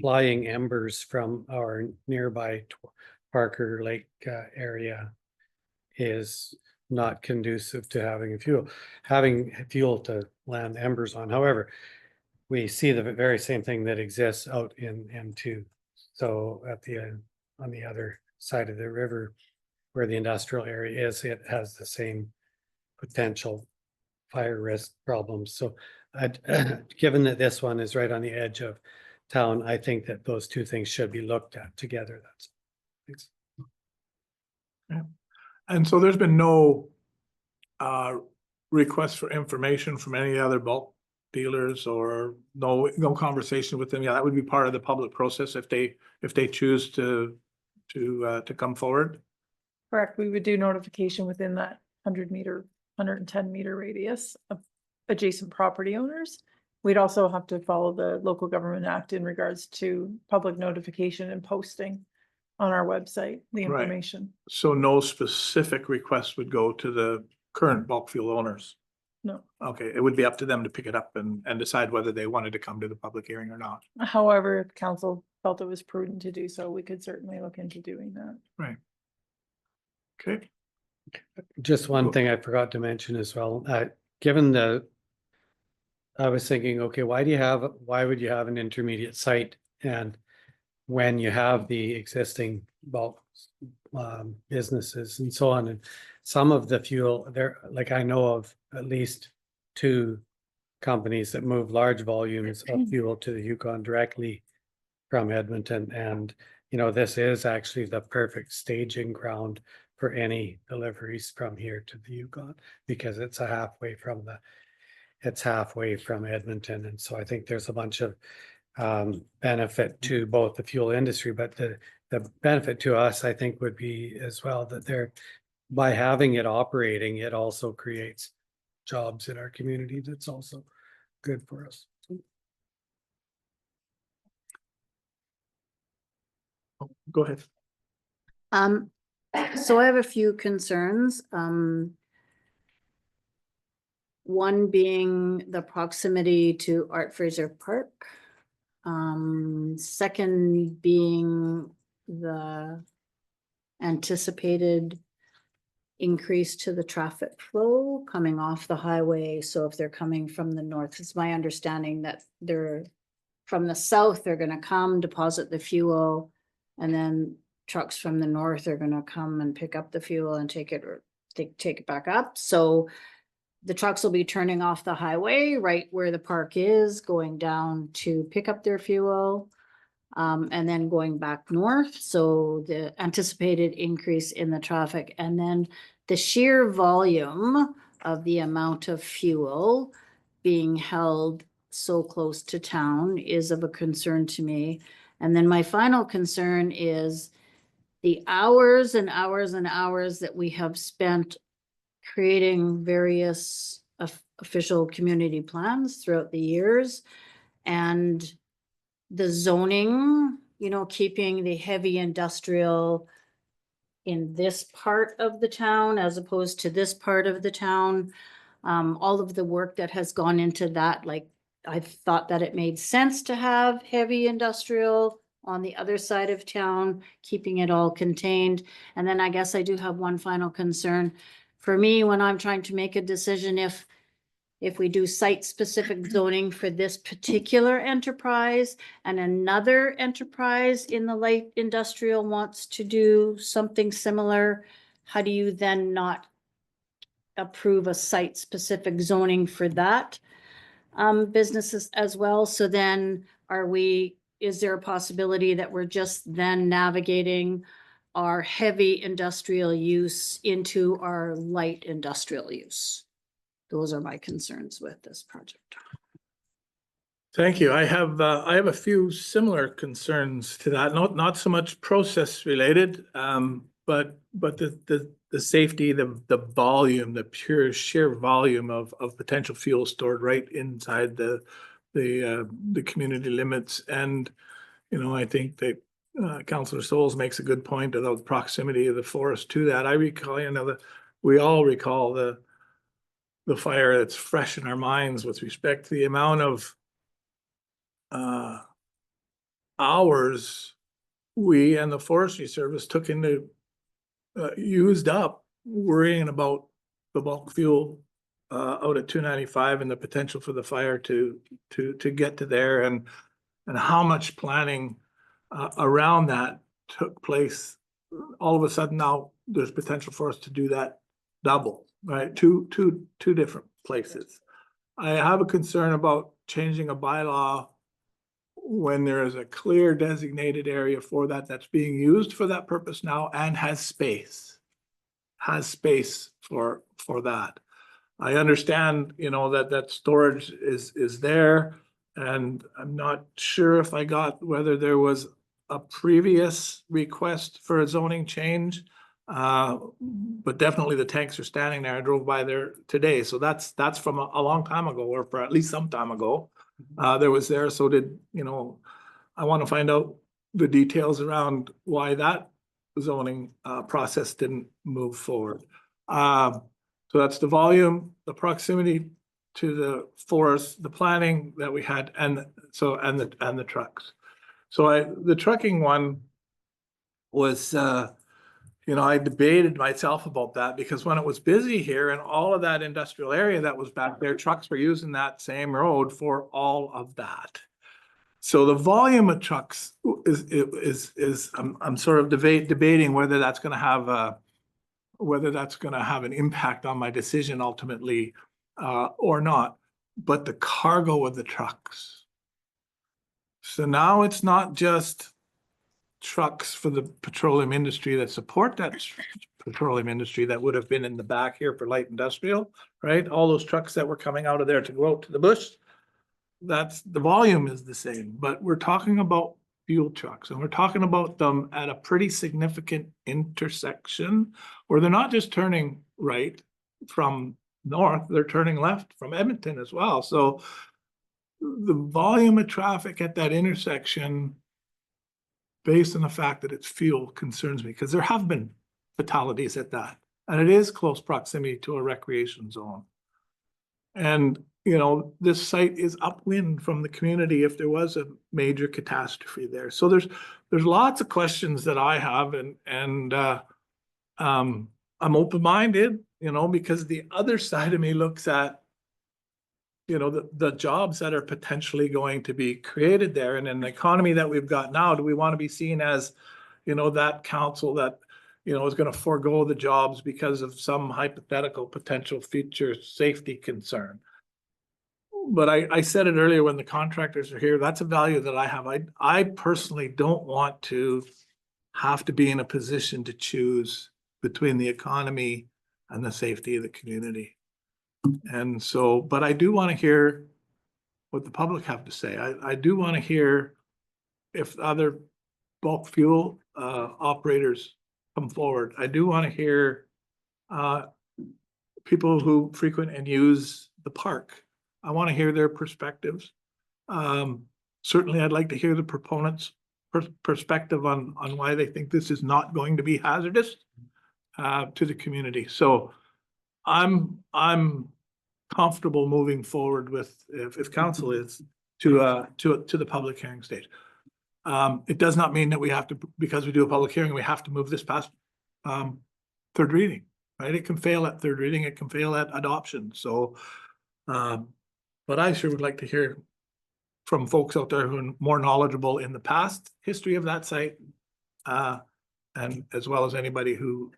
embers from our nearby Parker Lake area is not conducive to having fuel to land embers on. However, we see the very same thing that exists out in M2. So on the other side of the river where the industrial area is, it has the same potential fire risk problems. So given that this one is right on the edge of town, I think that those two things should be looked at together. Thanks. Yeah. And so there's been no request for information from any other bulk dealers, or no conversation with them? Yeah, that would be part of the public process if they choose to come forward. Correct. We would do notification within that 100-meter, 110-meter radius of adjacent property owners. We'd also have to follow the Local Government Act in regards to public notification and posting on our website, the Right. information. So no specific request would go to the current bulk fuel owners. No. Okay, it would be up to them to pick it up and decide whether they wanted to come to the public hearing or not. However, if council felt it was prudent to do so, we could certainly look into doing that. Right. Okay, Just one thing I forgot to mention as well, given I was thinking, okay, why would you have an intermediate site? And when you have the existing bulk businesses and so on, and some of the fuel there, like I know of at least 2 companies that move large volumes of fuel to the Yukon directly from Edmonton. And, this is actually the perfect staging ground for any deliveries from here to the Yukon, because it's halfway from Edmonton. And so I think there's a bunch of benefit to both the fuel industry, but the benefit to us, I think, would be as well that by having it operating, it also creates jobs in our community. That's also good for us. go ahead. So I have a few concerns. One being the proximity to Art Fraser Park. Second being the anticipated increase to the traffic flow coming off the highway. So if they're coming from the north, it's my understanding that they're from the south, they're gonna come deposit the fuel, and then trucks from the north are gonna come and pick up the fuel and take it back up. So the trucks will be turning off the highway right where the park is, going down to pick up their fuel, and then going back north. So the anticipated increase in the traffic, and then the sheer volume of the amount of fuel being held so close to town is of a concern to me. And then my final concern is the hours and hours and hours that we have spent creating various official community plans throughout the years, and the zoning, keeping the heavy industrial in this part of the town as opposed to this part of the town. All of the work that has gone into that, like I thought that it made sense to have heavy industrial on the other side of town, keeping it all contained. And then I guess I do have one final concern. For me, when I'm trying to make a decision, if we do site-specific zoning for this particular enterprise and another enterprise in the light industrial wants to do something similar, how do you then not approve a site-specific zoning for that businesses as well? So then is there a possibility that we're just then navigating our heavy industrial use into our light industrial use? Those are my concerns with this project. Thank you. I have a few similar concerns to that, not so much process related, but the safety, the volume, the pure sheer volume of potential fuel stored right inside the community limits. And, I think that Councillor Souls makes a good point about the proximity of the forest to that. I recall, we all recall the fire that's fresh in our minds with respect to the amount of hours we and the Forestry Service took into used up worrying about the bulk fuel out at 295 and the potential for the fire to get to there, and how much planning around that took place. All of a sudden now there's potential for us to do that double, right? Two different places. I have a concern about changing a bylaw when there is a clear designated area for that's being used for that purpose now and has space for that. I understand, that storage is there, and I'm not sure if I got whether there was a previous request for a zoning change. But definitely the tanks are standing there. I drove by there today. So that's from a long time ago, or for at least some time ago. There was there. So I want to find out the details around why that zoning process didn't move forward. So that's the volume, the proximity to the forest, the planning that we had, and so, and the trucks. So the trucking one was, I debated myself about that because when it was busy here and all of that industrial area that was back there, trucks were using that same road for all of that. So the volume of trucks is I'm sort of debating whether that's gonna have an impact on my decision ultimately, or not. But the cargo of the trucks. So now it's not just trucks for the petroleum industry that support that petroleum industry that would have been in the back here for light industrial, right? All those trucks that were coming out of there to go out to the bush. That's, the volume is the same, but we're talking about fuel trucks and we're talking about them at a pretty significant intersection where they're not just turning right from north, they're turning left from Edmonton as well. So the volume of traffic at that intersection, based on the fact that it's fuel, concerns me because there have been fatalities at that. And it is close proximity to a recreation zone. And, this site is upwind from the community if there was a major catastrophe there. So there's lots of questions that I have and I'm open-minded, because the other side of me looks at, the jobs that are potentially going to be created there. And in the economy that we've got now, do we want to be seen as, that council that, is going to forego the jobs because of some hypothetical potential future safety concern? But I said it earlier when the contractors are here, that's a value that I have. I personally don't want to have to be in a position to choose between the economy and the safety of the community. And so, but I do want to hear what the public have to say. I do want to hear if other bulk fuel operators come forward. I do want to hear people who frequent and use the park. I want to hear their perspectives. Certainly, I'd like to hear the proponents' perspective on why they think this is not going to be hazardous to the community. So I'm comfortable moving forward with, if council is, to the public hearing stage. It does not mean that we have to, because we do a public hearing, we have to move this past third reading, right? It can fail at third reading, it can fail at adoption. So, but I sure would like to hear from folks out there who are more knowledgeable in the past history of that site, and as well as anybody who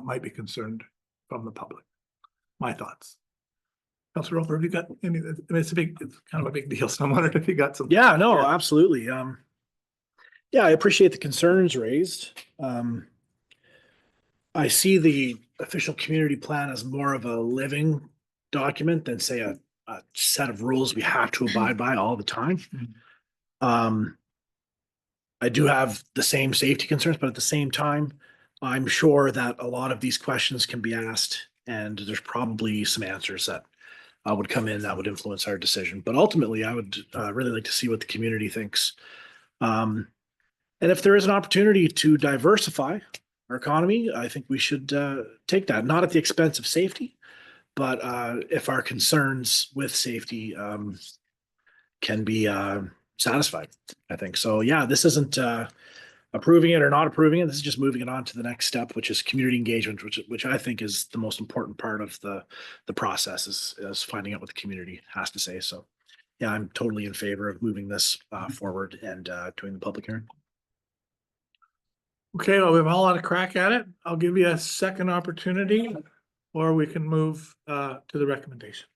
might be concerned from the public. My thoughts. Councilor Roper, have you got any? I mean, it's kind of a big deal, so I'm wondering if you got some. Yeah, no, absolutely. Yeah, I appreciate the concerns raised. I see the official community plan as more of a living document than say a set of rules we have to abide by all the time. I do have the same safety concerns, but at the same time, I'm sure that a lot of these questions can be asked and there's probably some answers that would come in that would influence our decision. But ultimately, I would really like to see what the community thinks. And if there is an opportunity to diversify our economy, I think we should take that, not at the expense of safety, but if our concerns with safety can be satisfied, I think. So yeah, this isn't approving it or not approving it. This is just moving it on to the next step, which is community engagement, which I think is the most important part of the process is finding out what the community has to say. So yeah, I'm totally in favor of moving this forward and doing the public hearing. Okay, well, we've all had a crack at it. I'll give you a second opportunity, or we can move to the recommendation.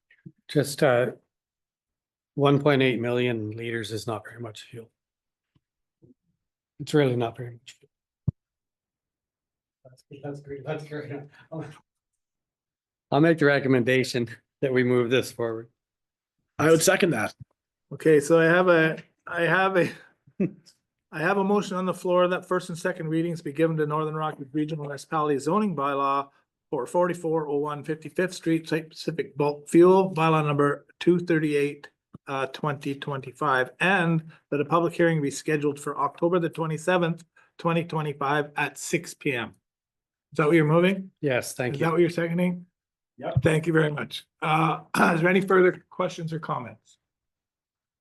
Just 1.8 million liters is not very much fuel. It's really not very much fuel. That's great. That's great. I'll make the recommendation that we move this forward. I would second that. Okay, so I have a motion on the floor that first and second readings be given to Northern Rockies Regional Municipality zoning bylaw for 4401 55th Street, Site Specific Bulk Fuel, bylaw number 238, 2025, and that a public hearing be scheduled for October the 27th, 2025 at 6 p.m. Is that what you're moving? Yes, thank Is you. that what you're seconding? Thank you very much. Is there any further questions or comments?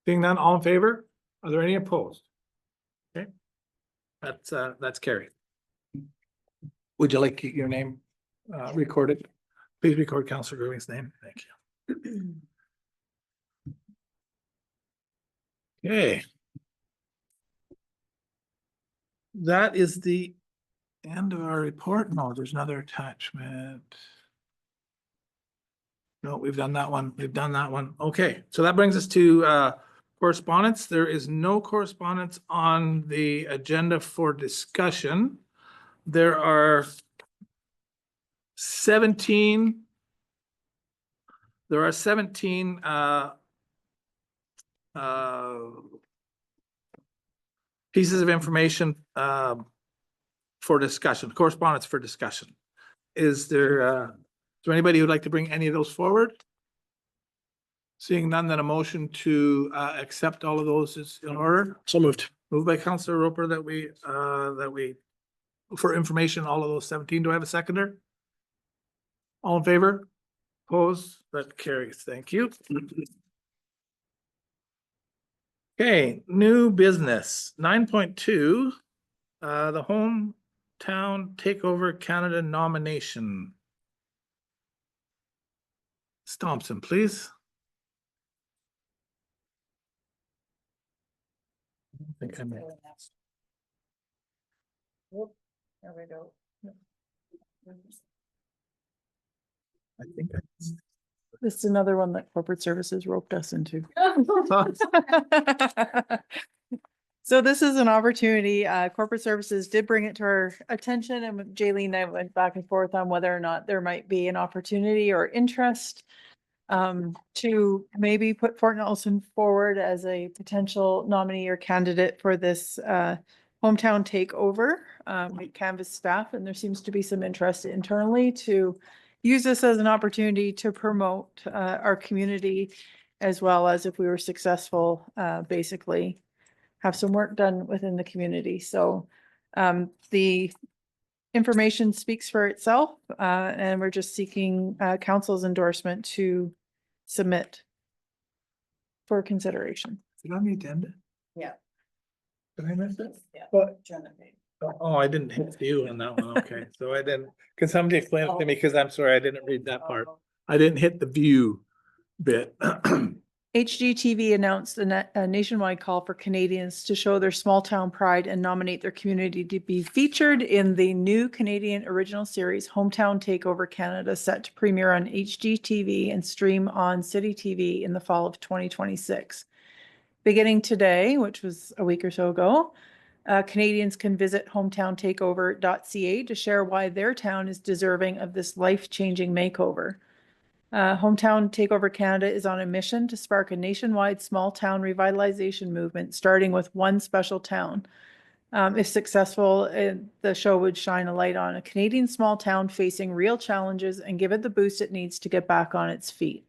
Being none, all in favor? Are there any opposed? Okay. That's carried. Would you like your name recorded? Please record Councillor Goodwin's name. Thank you. Okay. That is the end of our report. No, there's another attachment. No, we've done that one. We've done that one. Okay, so that brings us to correspondence. There is no correspondence on the agenda for discussion. There are 17 pieces of information for discussion, correspondence for discussion. Is there anybody who'd like to bring any of those forward? Seeing none, then a motion to accept all of those is in order. So moved. Moved by Councillor Roper that we, for information, all of those 17. Do I have a seconder? All in favor? Opposed? That carries. Thank you. Okay, new business, 9.2, the Hometown Takeover Canada nomination. Thompson, please. I don't think I may. There we go. I think This is another one that corporate services roped us into. So this is an opportunity. Corporate services did bring it to our attention, and Jaylene and I went back and forth on whether or not there might be an opportunity or interest to maybe put Fort Nelson forward as a potential nominee or candidate for this hometown takeover. We canvassed staff, and there seems to be some interest internally to use this as an opportunity to promote our community, as well as, if we were successful, basically have some work done within the community. So the information speaks for itself, and we're just seeking council's endorsement to submit for consideration. Is it on the agenda? Yeah. Did I miss it? Yeah. What? Oh, I didn't hit you on that one. Okay, so I didn't, can somebody explain it to me? Because I'm sorry, I didn't read that part. I didn't hit the view bit. HGTV announced a nationwide call for Canadians to show their small town pride and nominate their community to be featured in the new Canadian original series Hometown Takeover Canada, set to premiere on HGTV and stream on City TV in the fall of 2026. Beginning today, which was a week or so ago, Canadians can visit hometowntakeover.ca to share why their town is deserving of this life-changing makeover. Hometown Takeover Canada is on a mission to spark a nationwide small town revitalization movement, starting with one special town. If successful, the show would shine a light on a Canadian small town facing real challenges and give it the boost it needs to get back on its feet.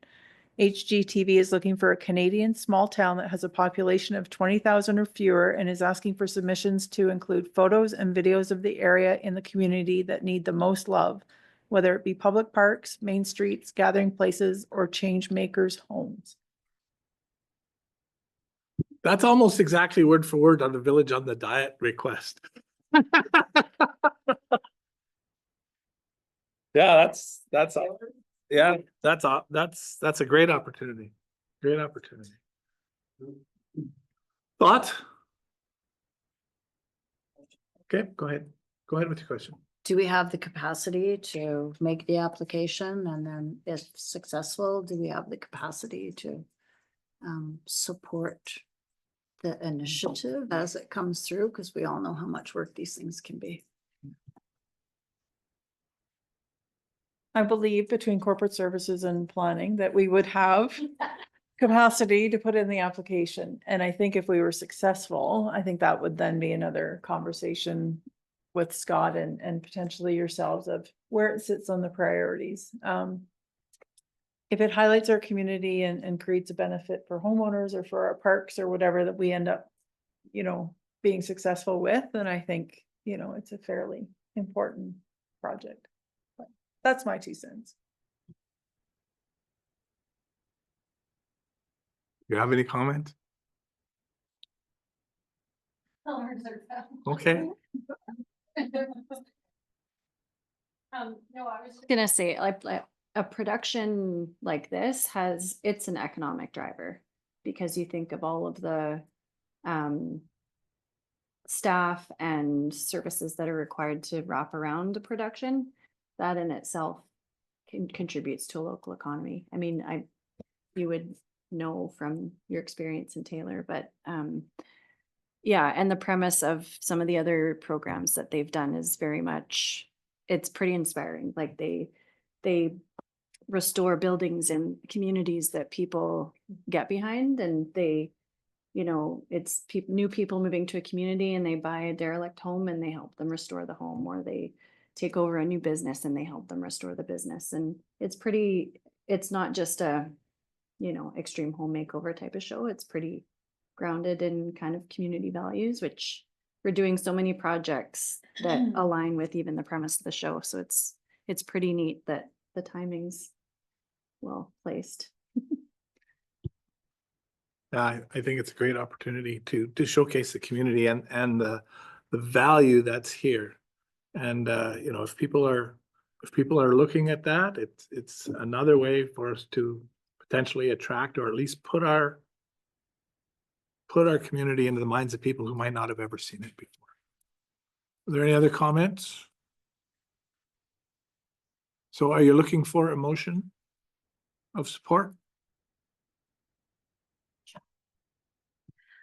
HGTV is looking for a Canadian small town that has a population of 20,000 or fewer, and is asking for submissions to include photos and videos of the area in the community that need the most love, whether it be public parks, main streets, gathering places, or change makers' homes. That's almost exactly word for word on the Village on the Diet request. Yeah, that's a great opportunity. Great opportunity. Thought? Okay, go ahead. Go ahead with your question. Do we have the capacity to make the application? And then if successful, do we have the capacity to support the initiative as it comes through? Because we all know how much work these things can be. I believe between corporate services and planning that we would have capacity to put in the application. And I think if we were successful, I think that would then be another conversation with Scott and potentially yourselves of where it sits on the priorities. If it highlights our community and creates a benefit for homeowners or for our parks or whatever that we end up, being successful with, then I think, it's a fairly important project. But that's my 2 cents. You have any comments? Okay. Gonna say, like a production like this it's an economic driver. Because you think of all of the staff and services that are required to wrap around a production, that in itself contributes to a local economy. I mean, you would know from your experience in Taylor, but yeah, and the premise of some of the other programs that they've done is very much, it's pretty inspiring. Like they restore buildings in communities that people get behind, and they, you know, it's new people moving to a community and they buy a derelict home and they help them restore the home, or they take over a new business and they help them restore the business. And it's not just a, you know, extreme home makeover type of show. It's pretty grounded in kind of community values, which we're doing so many projects that align with even the premise of the show. So it's pretty neat that the timing's well placed. I think it's a great opportunity to showcase the community and the value that's here. And you know, if people are looking at that, it's another way for us to potentially attract, or at least put our community into the minds of people who might not have ever seen it before. Are there any other comments? So are you looking for a motion of support?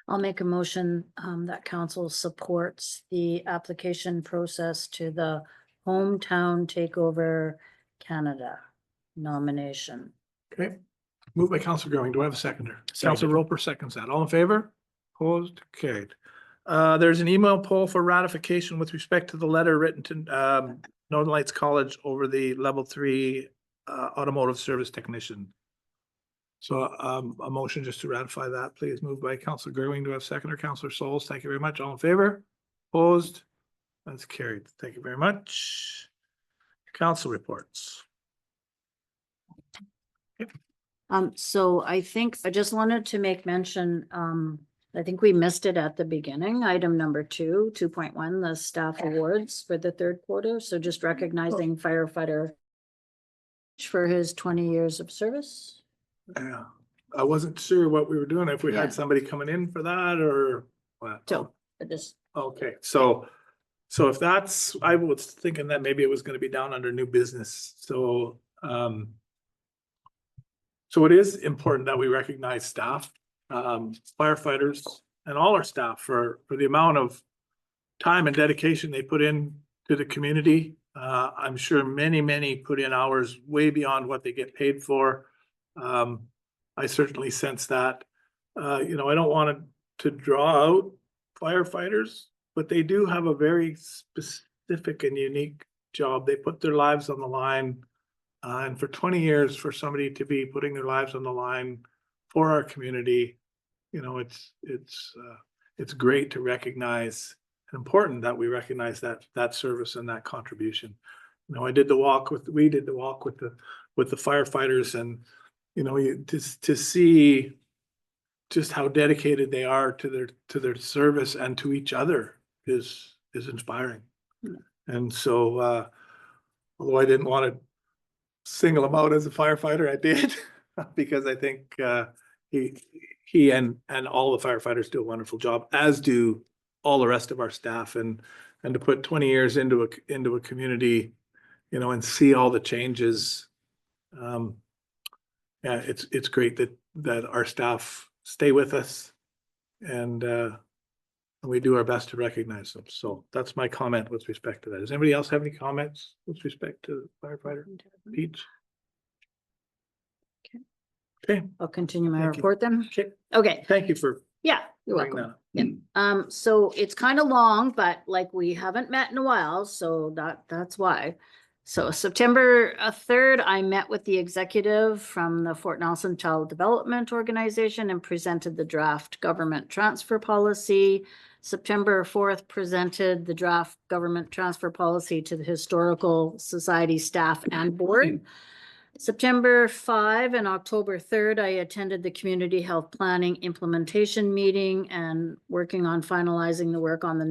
I'll make a motion that council supports the application process to the Hometown Takeover Canada nomination. Okay, moved by Councilor Growing. Do I have a seconder? Second. Councilor Roper seconds that. All in favor? Opposed? Carried. There's an email poll for ratification with respect to the letter written to Northern Lights College over the level 3 automotive service technician. So a motion just to ratify that, please. Moved by Councilor Gerwing. Do I have a seconder? Councilor Souls. Thank you very much. All in favor? Opposed? That's carried. Thank you very much. Council reports. So I think I just wanted to make mention, I think we missed it at the beginning, item number 2.1, the staff awards for the third quarter. So just recognizing firefighter for his 20 years of service. Yeah, I wasn't sure what we were doing, if we Yeah. had somebody coming in for that or what. So I just, Okay, so if that's, I was thinking that maybe it was gonna be down under new business, so so it is important that we recognize staff, firefighters and all our staff for the amount of time and dedication they put in to the community. I'm sure many put in hours way beyond what they get paid for. I certainly sense that. You know, I don't want to draw out firefighters, but they do have a very specific and unique job. They put their lives on the line. And for 20 years, for somebody to be putting their lives on the line for our community, you know, it's great to recognize, and important that we recognize that service and that contribution. You know, we did the walk with the firefighters, and you know, to see just how dedicated they are to their service and to each other is inspiring. And so, although I didn't want to single him out as a firefighter, I did, because I think he and all the firefighters do a wonderful job, as do all the rest of our staff. And to put 20 years into a community, you know, and see all the changes. Yeah, it's great that our staff stay with us, and we do our best to recognize them. So that's my comment with respect to that. Does anybody else have any comments with respect to firefighter Pete? Okay, I'll continue my Thank you. report then. okay. Okay, Thank you for yeah, you're bringing welcome. that up. So it's kind of long, but like we haven't met in a while, so that's why. So September 3rd, I met with the executive from the Fort Nelson Child Development Organization and presented the draft government transfer policy. September 4th, presented the draft government transfer policy to the Historical Society staff and board. September 5 and October 3rd, I attended the Community Health Planning Implementation Meeting and working on finalizing the work on the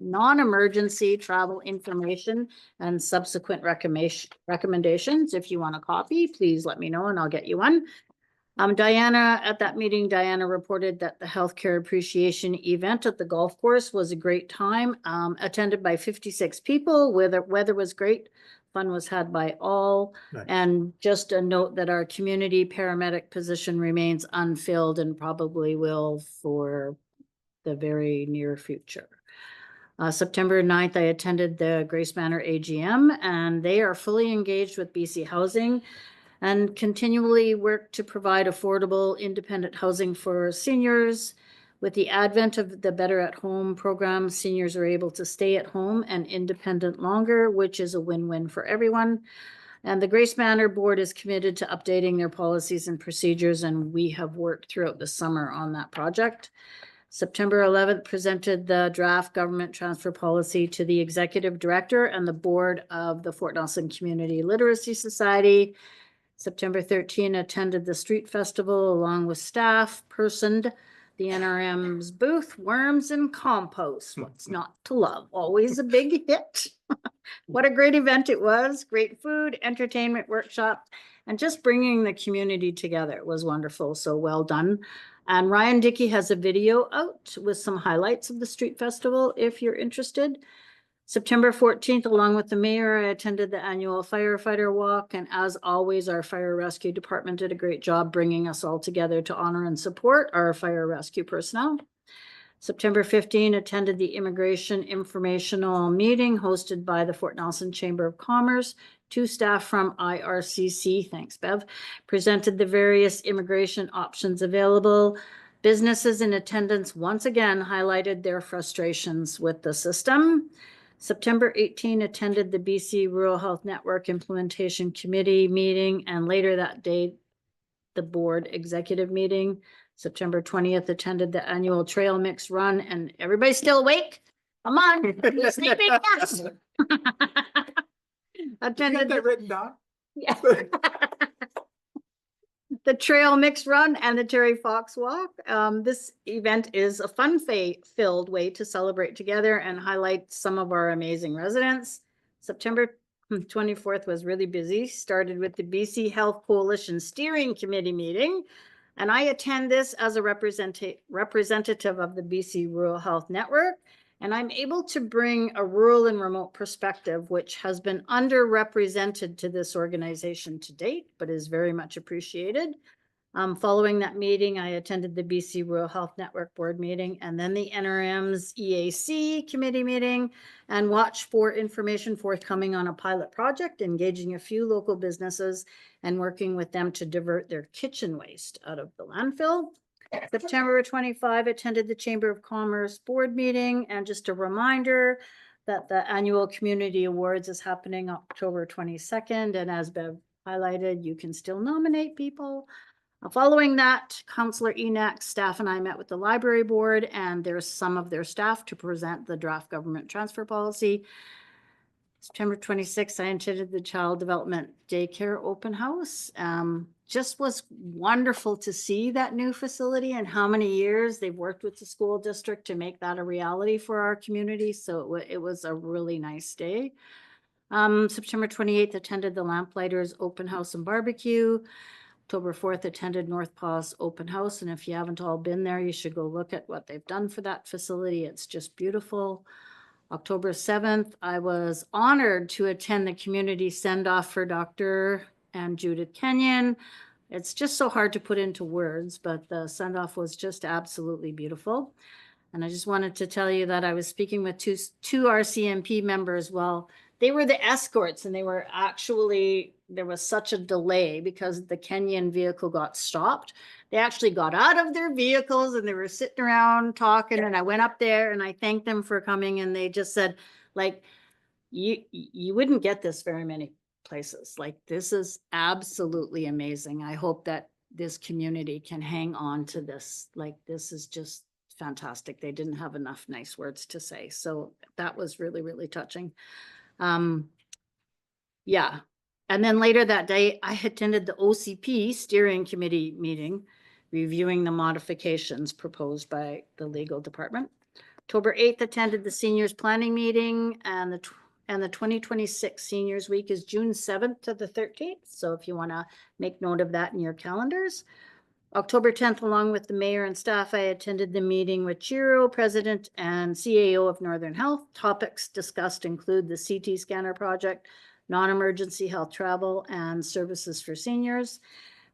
non-emergency travel information and subsequent recommendations. If you want a copy, please let me know and I'll get you one. Diana, at that meeting, Diana reported that the healthcare appreciation event at the golf course was a great time, attended by 56 people. Weather was great. Fun was had by all. Nice. And just a note that our community paramedic position remains unfilled and probably will for the very near future. September 9th, I attended the Grace Manor AGM, and they are fully engaged with BC Housing and continually work to provide affordable, independent housing for seniors. With the advent of the Better at Home program, seniors are able to stay at home and independent longer, which is a win-win for everyone. And the Grace Manor Board is committed to updating their policies and procedures, and we have worked throughout the summer on that project. September 11th, presented the draft government transfer policy to the executive director and the board of the Fort Nelson Community Literacy Society. September 13, attended the street festival along with staff, personed the NRM's booth, Worms and Compost. What's not to love? Always a big hit. What a great event it was. Great food, entertainment, workshop, and just bringing the community together. It was wonderful. So well done. And Ryan Dickey has a video out with some highlights of the street festival if you're interested. September 14th, along with the mayor, I attended the annual firefighter walk. And as always, our fire rescue department did a great job bringing us all together to honor and support our fire rescue personnel. September 15, attended the immigration informational meeting hosted by the Fort Nelson Chamber of Commerce. 2 staff from IRCC, thanks Bev, presented the various immigration options available. Businesses in attendance once again highlighted their frustrations with the system. September 18, attended the BC Rural Health Network Implementation Committee meeting, and later that day, the board executive meeting. September 20th, attended the annual trail mix run, and everybody's still awake? Come on, you sleeping? Yes. You Attended got that written down? yeah. The trail mix run and the Terry Fox walk. This event is a fun-filled way to celebrate together and highlight some of our amazing residents. September 24th was really busy. Started with the BC Health Coalition Steering Committee meeting. And I attend this as a representative of the BC Rural Health Network. And I'm able to bring a rural and remote perspective, which has been underrepresented to this organization to date, but is very much appreciated. Following that meeting, I attended the BC Rural Health Network board meeting and then the NRM's EAC committee meeting, and watch for information forthcoming on a pilot project, engaging a few local businesses and working with them to divert their kitchen waste out of the landfill. September 25, attended the Chamber of Commerce board meeting, and just a reminder that the annual community awards is happening October 22nd. And as Bev highlighted, you can still nominate people. Following that, Councillor Enoch, staff and I met with the library board, and there's some of their staff to present the draft government transfer policy. September 26th, I attended the Child Development Daycare Open House. Just was wonderful to see that new facility and how many years they've worked with the school district to make that a reality for our community. So it was a really nice day. September 28th, attended the Lamplighters Open House and Barbecue. October 4th, attended North Paws Open House. And if you haven't all been there, you should go look at what they've done for that facility. It's just beautiful. October 7th, I was honored to attend the community send-off for Dr. and Judith Kenyon. It's just so hard to put into words, but the send-off was just absolutely beautiful. And I just wanted to tell you that I was speaking with two RCMP members. Well, they were the escorts, and they were actually, there was such a delay because the Kenyan vehicle got stopped. They actually got out of their vehicles and they were sitting around talking, and I went up there and I thanked them for coming, and they just said, like, you wouldn't get this very many places. Like, this is absolutely amazing. I hope that this community can hang on to this. Like, this is just fantastic. They didn't have enough nice words to say. So that was really, really touching. Yeah. And then later that day, I attended the OCP steering committee meeting, reviewing the modifications proposed by the legal department. October 8th, attended the seniors planning meeting, and the 2026 seniors week is June 7th to the 13th. So if you want to make note of that in your calendars. October 10th, along with the mayor and staff, I attended the meeting with Chiro, president and CAO of Northern Health. Topics discussed include the CT scanner project, non-emergency health travel, and services for seniors.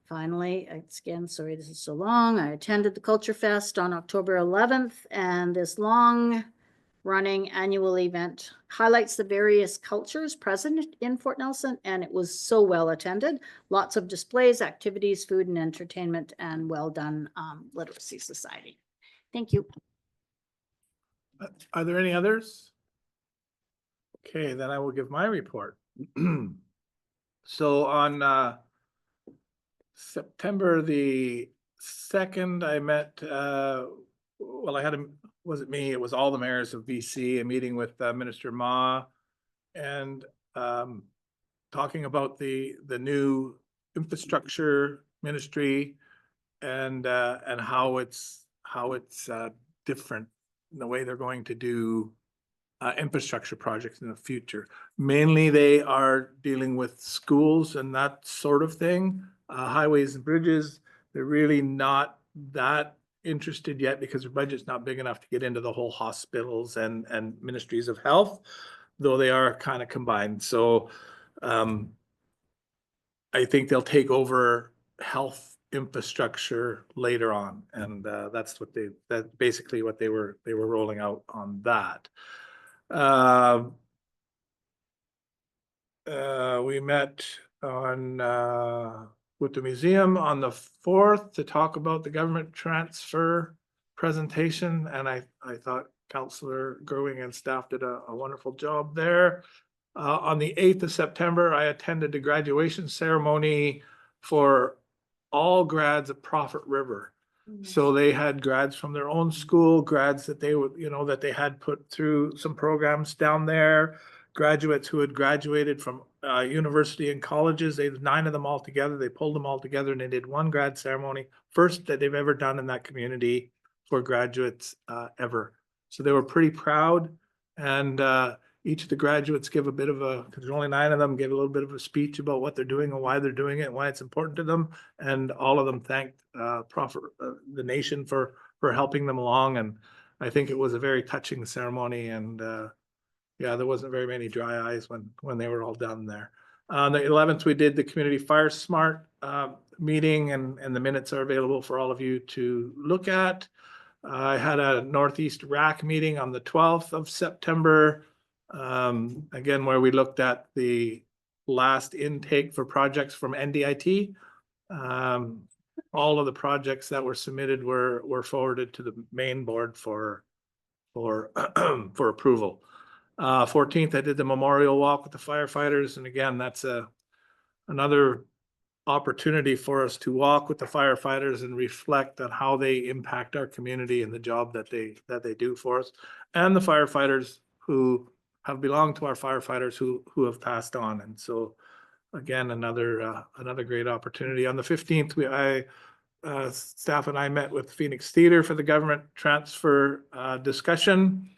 Finally, again, sorry this is so long, I attended the Culture Fest on October 11th, and this long-running annual event highlights the various cultures present in Fort Nelson, and it was so well attended. Lots of displays, activities, food and entertainment, and well done, Literacy Society. Thank you. Are there any others? Okay, then I will give my report. So on September the 2nd, I met, well, I had was it me? It was all the mayors of BC, a meeting with Minister Ma, and talking about the new infrastructure ministry and how it's different in the way they're going to do infrastructure projects in the future. Mainly, they are dealing with schools and that sort of thing, highways and bridges. They're really not that interested yet because their budget's not big enough to get into the whole hospitals and ministries of health, though they are kind of combined. So I think they'll take over health infrastructure later on, and that's basically what they were rolling out on that. We met on with the museum on the 4th to talk about the government transfer presentation, and I thought Councillor Gerwing and staff did a wonderful job there. On the 8th of September, I attended the graduation ceremony for all grads at Prophet River. So they had grads from their own school, grads that they would, that they had put through some programs down there, graduates who had graduated from university and colleges. They had 9 of them all together. They pulled them all together and they did one grad ceremony, first that they've ever done in that community for graduates ever. So they were pretty proud, and each of the graduates give a bit of because there's only 9 of them, gave a little bit of a speech about what they're doing and why they're doing it and why it's important to them. And all of them thanked the nation for helping them along. And I think it was a very touching ceremony. And yeah, there wasn't very many dry eyes when they were all done there. On the 11th, we did the Community Fire Smart meeting, and the minutes are available for all of you to look at. I had a Northeast RAC meeting on the 12th of September. Again, where we looked at the last intake for projects from NDIT. All of the projects that were submitted were forwarded to the main board for approval. 14th, I did the memorial walk with the firefighters, and again, that's another opportunity for us to walk with the firefighters and reflect on how they impact our community and the job that they do for us, and the firefighters who have belonged to our firefighters who have passed on. And so again, another great opportunity. On the 15th, staff and I met with Phoenix Theater for the government transfer discussion.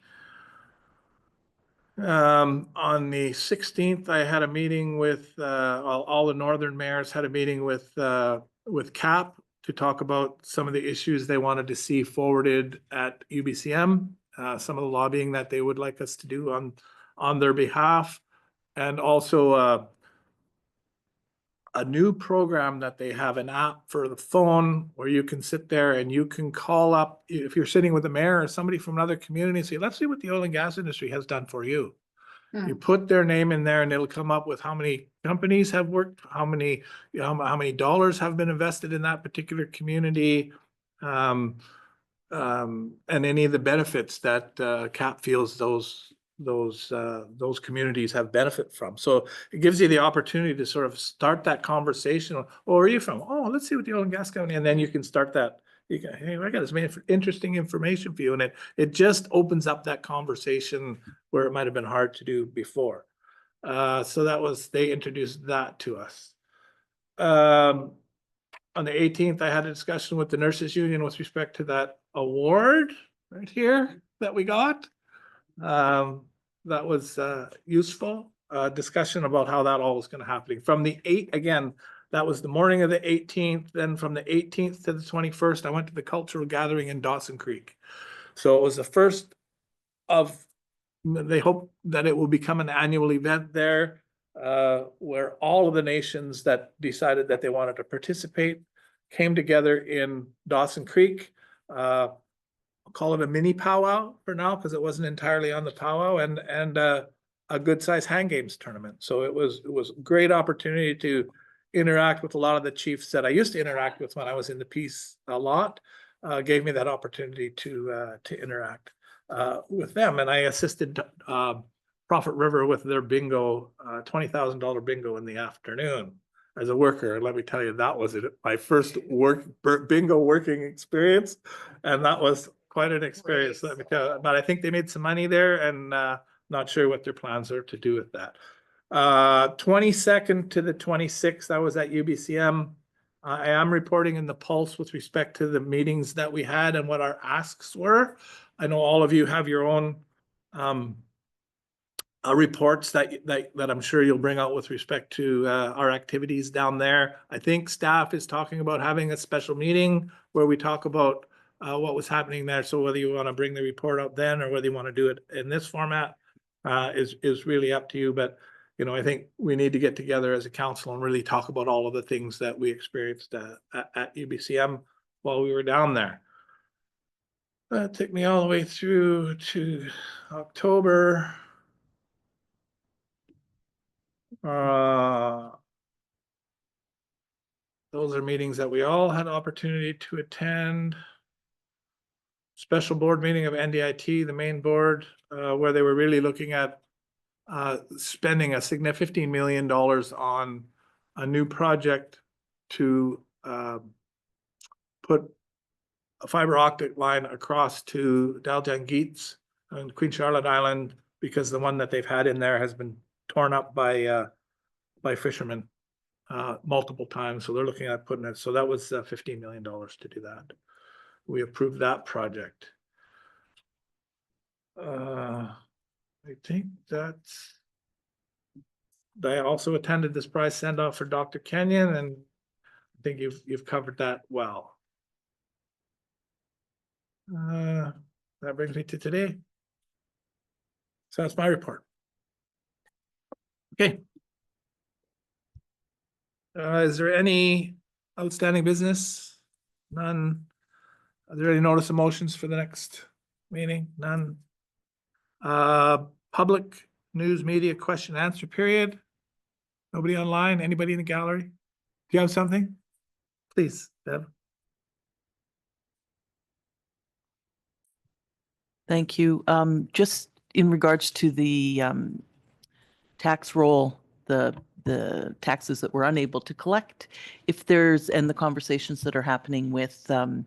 On the 16th, I had a meeting with all the northern mayors, had a meeting with CAP to talk about some of the issues they wanted to see forwarded at UBCM, some of the lobbying that they would like us to do on their behalf, and also a new program that they have, an app for the phone where you can sit there and you can call up, if you're sitting with the mayor or somebody from another community, and say, let's see what the oil and gas industry has done for you. You put their name in there and it'll come up with how many companies have worked, how many dollars have been invested in that particular community, and any of the benefits that CAP feels those communities have benefit from. So it gives you the opportunity to sort of start that conversation. Oh, where are you from? Oh, let's see what the oil and gas company, and then you can start that. You can, hey, I got this interesting information for you, and it just opens up that conversation where it might have been hard to do before. So they introduced that to us. On the 18th, I had a discussion with the nurses union with respect to that award right here that we got. That was useful discussion about how that all was going to happen. From the again, that was the morning of the 18th. Then from the 18th to the 21st, I went to the cultural gathering in Dawson Creek. So it was the first of, they hope that it will become an annual event there, where all of the nations that decided that they wanted to participate came together in Dawson Creek. I'll call it a mini powwow for now, because it wasn't entirely on the powwow, and a good sized hand games tournament. So it was a great opportunity to interact with a lot of the chiefs that I used to interact with when I was in the peace a lot. Gave me that opportunity to interact with them, and I assisted Prophet River with their bingo, $20,000 bingo in the afternoon as a worker. And let me tell you, that was my first bingo working experience, and that was quite an experience. Let me tell you. But I think they made some money there, and not sure what their plans are to do with that. 22nd to the 26th, I was at UBCM. I am reporting in the Pulse with respect to the meetings that we had and what our asks were. I know all of you have your own reports that I'm sure you'll bring out with respect to our activities down there. I think staff is talking about having a special meeting where we talk about what was happening there. So whether you want to bring the report out then or whether you want to do it in this format is really up to you. But you know, I think we need to get together as a council and really talk about all of the things that we experienced at UBCM while we were down there. That took me all the way through to October. Those are meetings that we all had opportunity to attend. Special board meeting of NDIT, the main board, where they were really looking at spending a significant $15 million on a new project to put a fiber optic line across to Daljangeets and Queen Charlotte Island, because the one that they've had in there has been torn up by fishermen multiple times. So they're looking at putting it. So that was $15 million to do that. We approved that project. I think that's. I also attended this prize send off for Dr. Kenyon, and I think you've covered that well. That brings me to today. So that's my report. Okay. Is there any outstanding business? None. Are there any notice of motions for the next meeting? None. Public news media question answer period. Nobody online? Anybody in the gallery? Do you have something? Please, Deb. Thank you. Just in regards to the tax roll, the taxes that we're unable to collect, if there's, and the conversations that are happening with the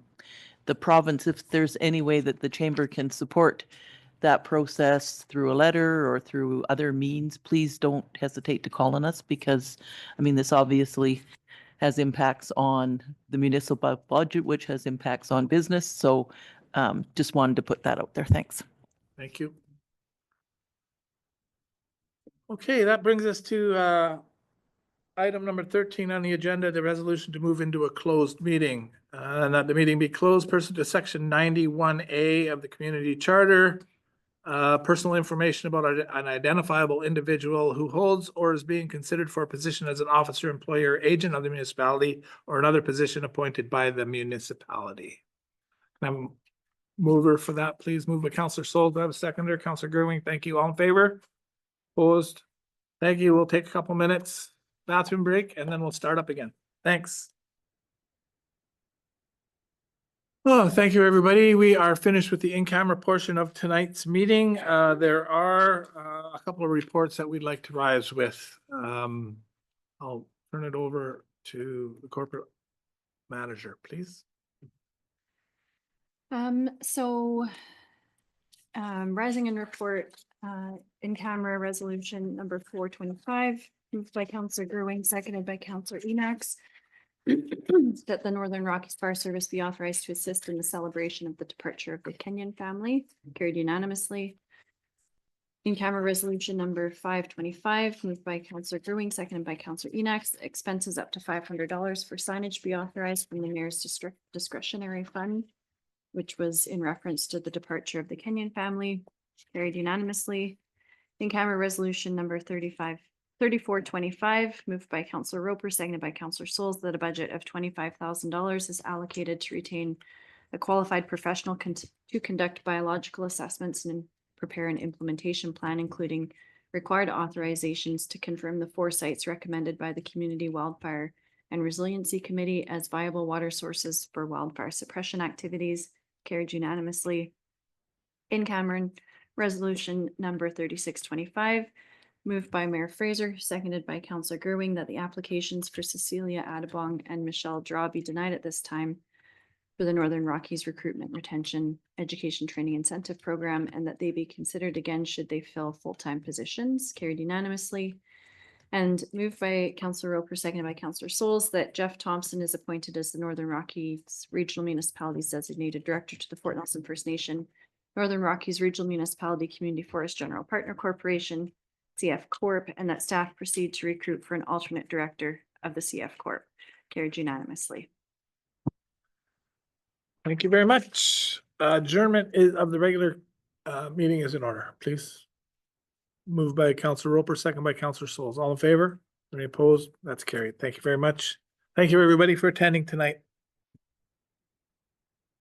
province, if there's any way that the chamber can support that process through a letter or through other means, please don't hesitate to call on us, because I mean, this obviously has impacts on the municipal budget, which has impacts on business. So just wanted to put that out there. Thanks. Thank you. Okay, that brings us to item number 13 on the agenda, the resolution to move into a closed meeting. And that the meeting be closed pursuant to section 91A of the community charter. Personal information about an identifiable individual who holds or is being considered for a position as an officer, employer, or agent of the municipality, or another position appointed by the municipality. I'm mover for that, please. Move by Councillor Soul. Do I have a seconder? Councillor Gerwing, thank you. All in favor? Opposed? Thank you. We'll take a couple minutes, bathroom break, and then we'll start up again. Thanks. Oh, thank you, everybody. We are finished with the in-camera portion of tonight's meeting. There are a couple of reports that we'd like to rise with. I'll turn it over to the corporate manager, please. Rising in report In-camera resolution number 425, moved by Counselor Gerwing, seconded by Counselor Enox. That the Northern Rockies Fire Service be authorized to assist in the celebration of the departure of the Kenyon family, carried unanimously. In-camera resolution number 525, moved by Counselor Gerwing, seconded by Counselor Enox. Expenses up to $500 for signage be authorized from the mayor's discretionary fund, which was in reference to the departure of the Kenyon family, carried unanimously. In-camera resolution number 3425, moved by Counselor Roper, seconded by Counselor Souls, that a budget of $25,000 is allocated to retain a qualified professional to conduct biological assessments and prepare an implementation plan, including required authorizations to confirm the 4 sites recommended by the Community Wildfire and Resiliency Committee as viable water sources for wildfire suppression activities, carried unanimously. In-camera resolution number 3625, moved by Mayor Fraser, seconded by Counselor Gerwing, that the applications for Cecilia Adabong and Michelle Draw be denied at this time for the Northern Rockies Recruitment, Retention, Education, Training Incentive Program, and that they be considered again should they fill full-time positions, carried unanimously. And moved by Counselor Roper, seconded by Counselor Souls, that Jeff Thompson is appointed as the Northern Rockies Regional Municipalities Designated Director to the Fort Nelson First Nation, Northern Rockies Regional Municipality Community Forest General Partner Corporation, CF Corp, and that staff proceed to recruit for an alternate director of the CF Corp, carried unanimously. Thank you very much. Adjournment of the regular meeting is in order, please. Moved by Counselor Roper, second by Counselor Souls. All in favor? Any opposed? That's carried. Thank you very much. Thank you, everybody, for attending tonight.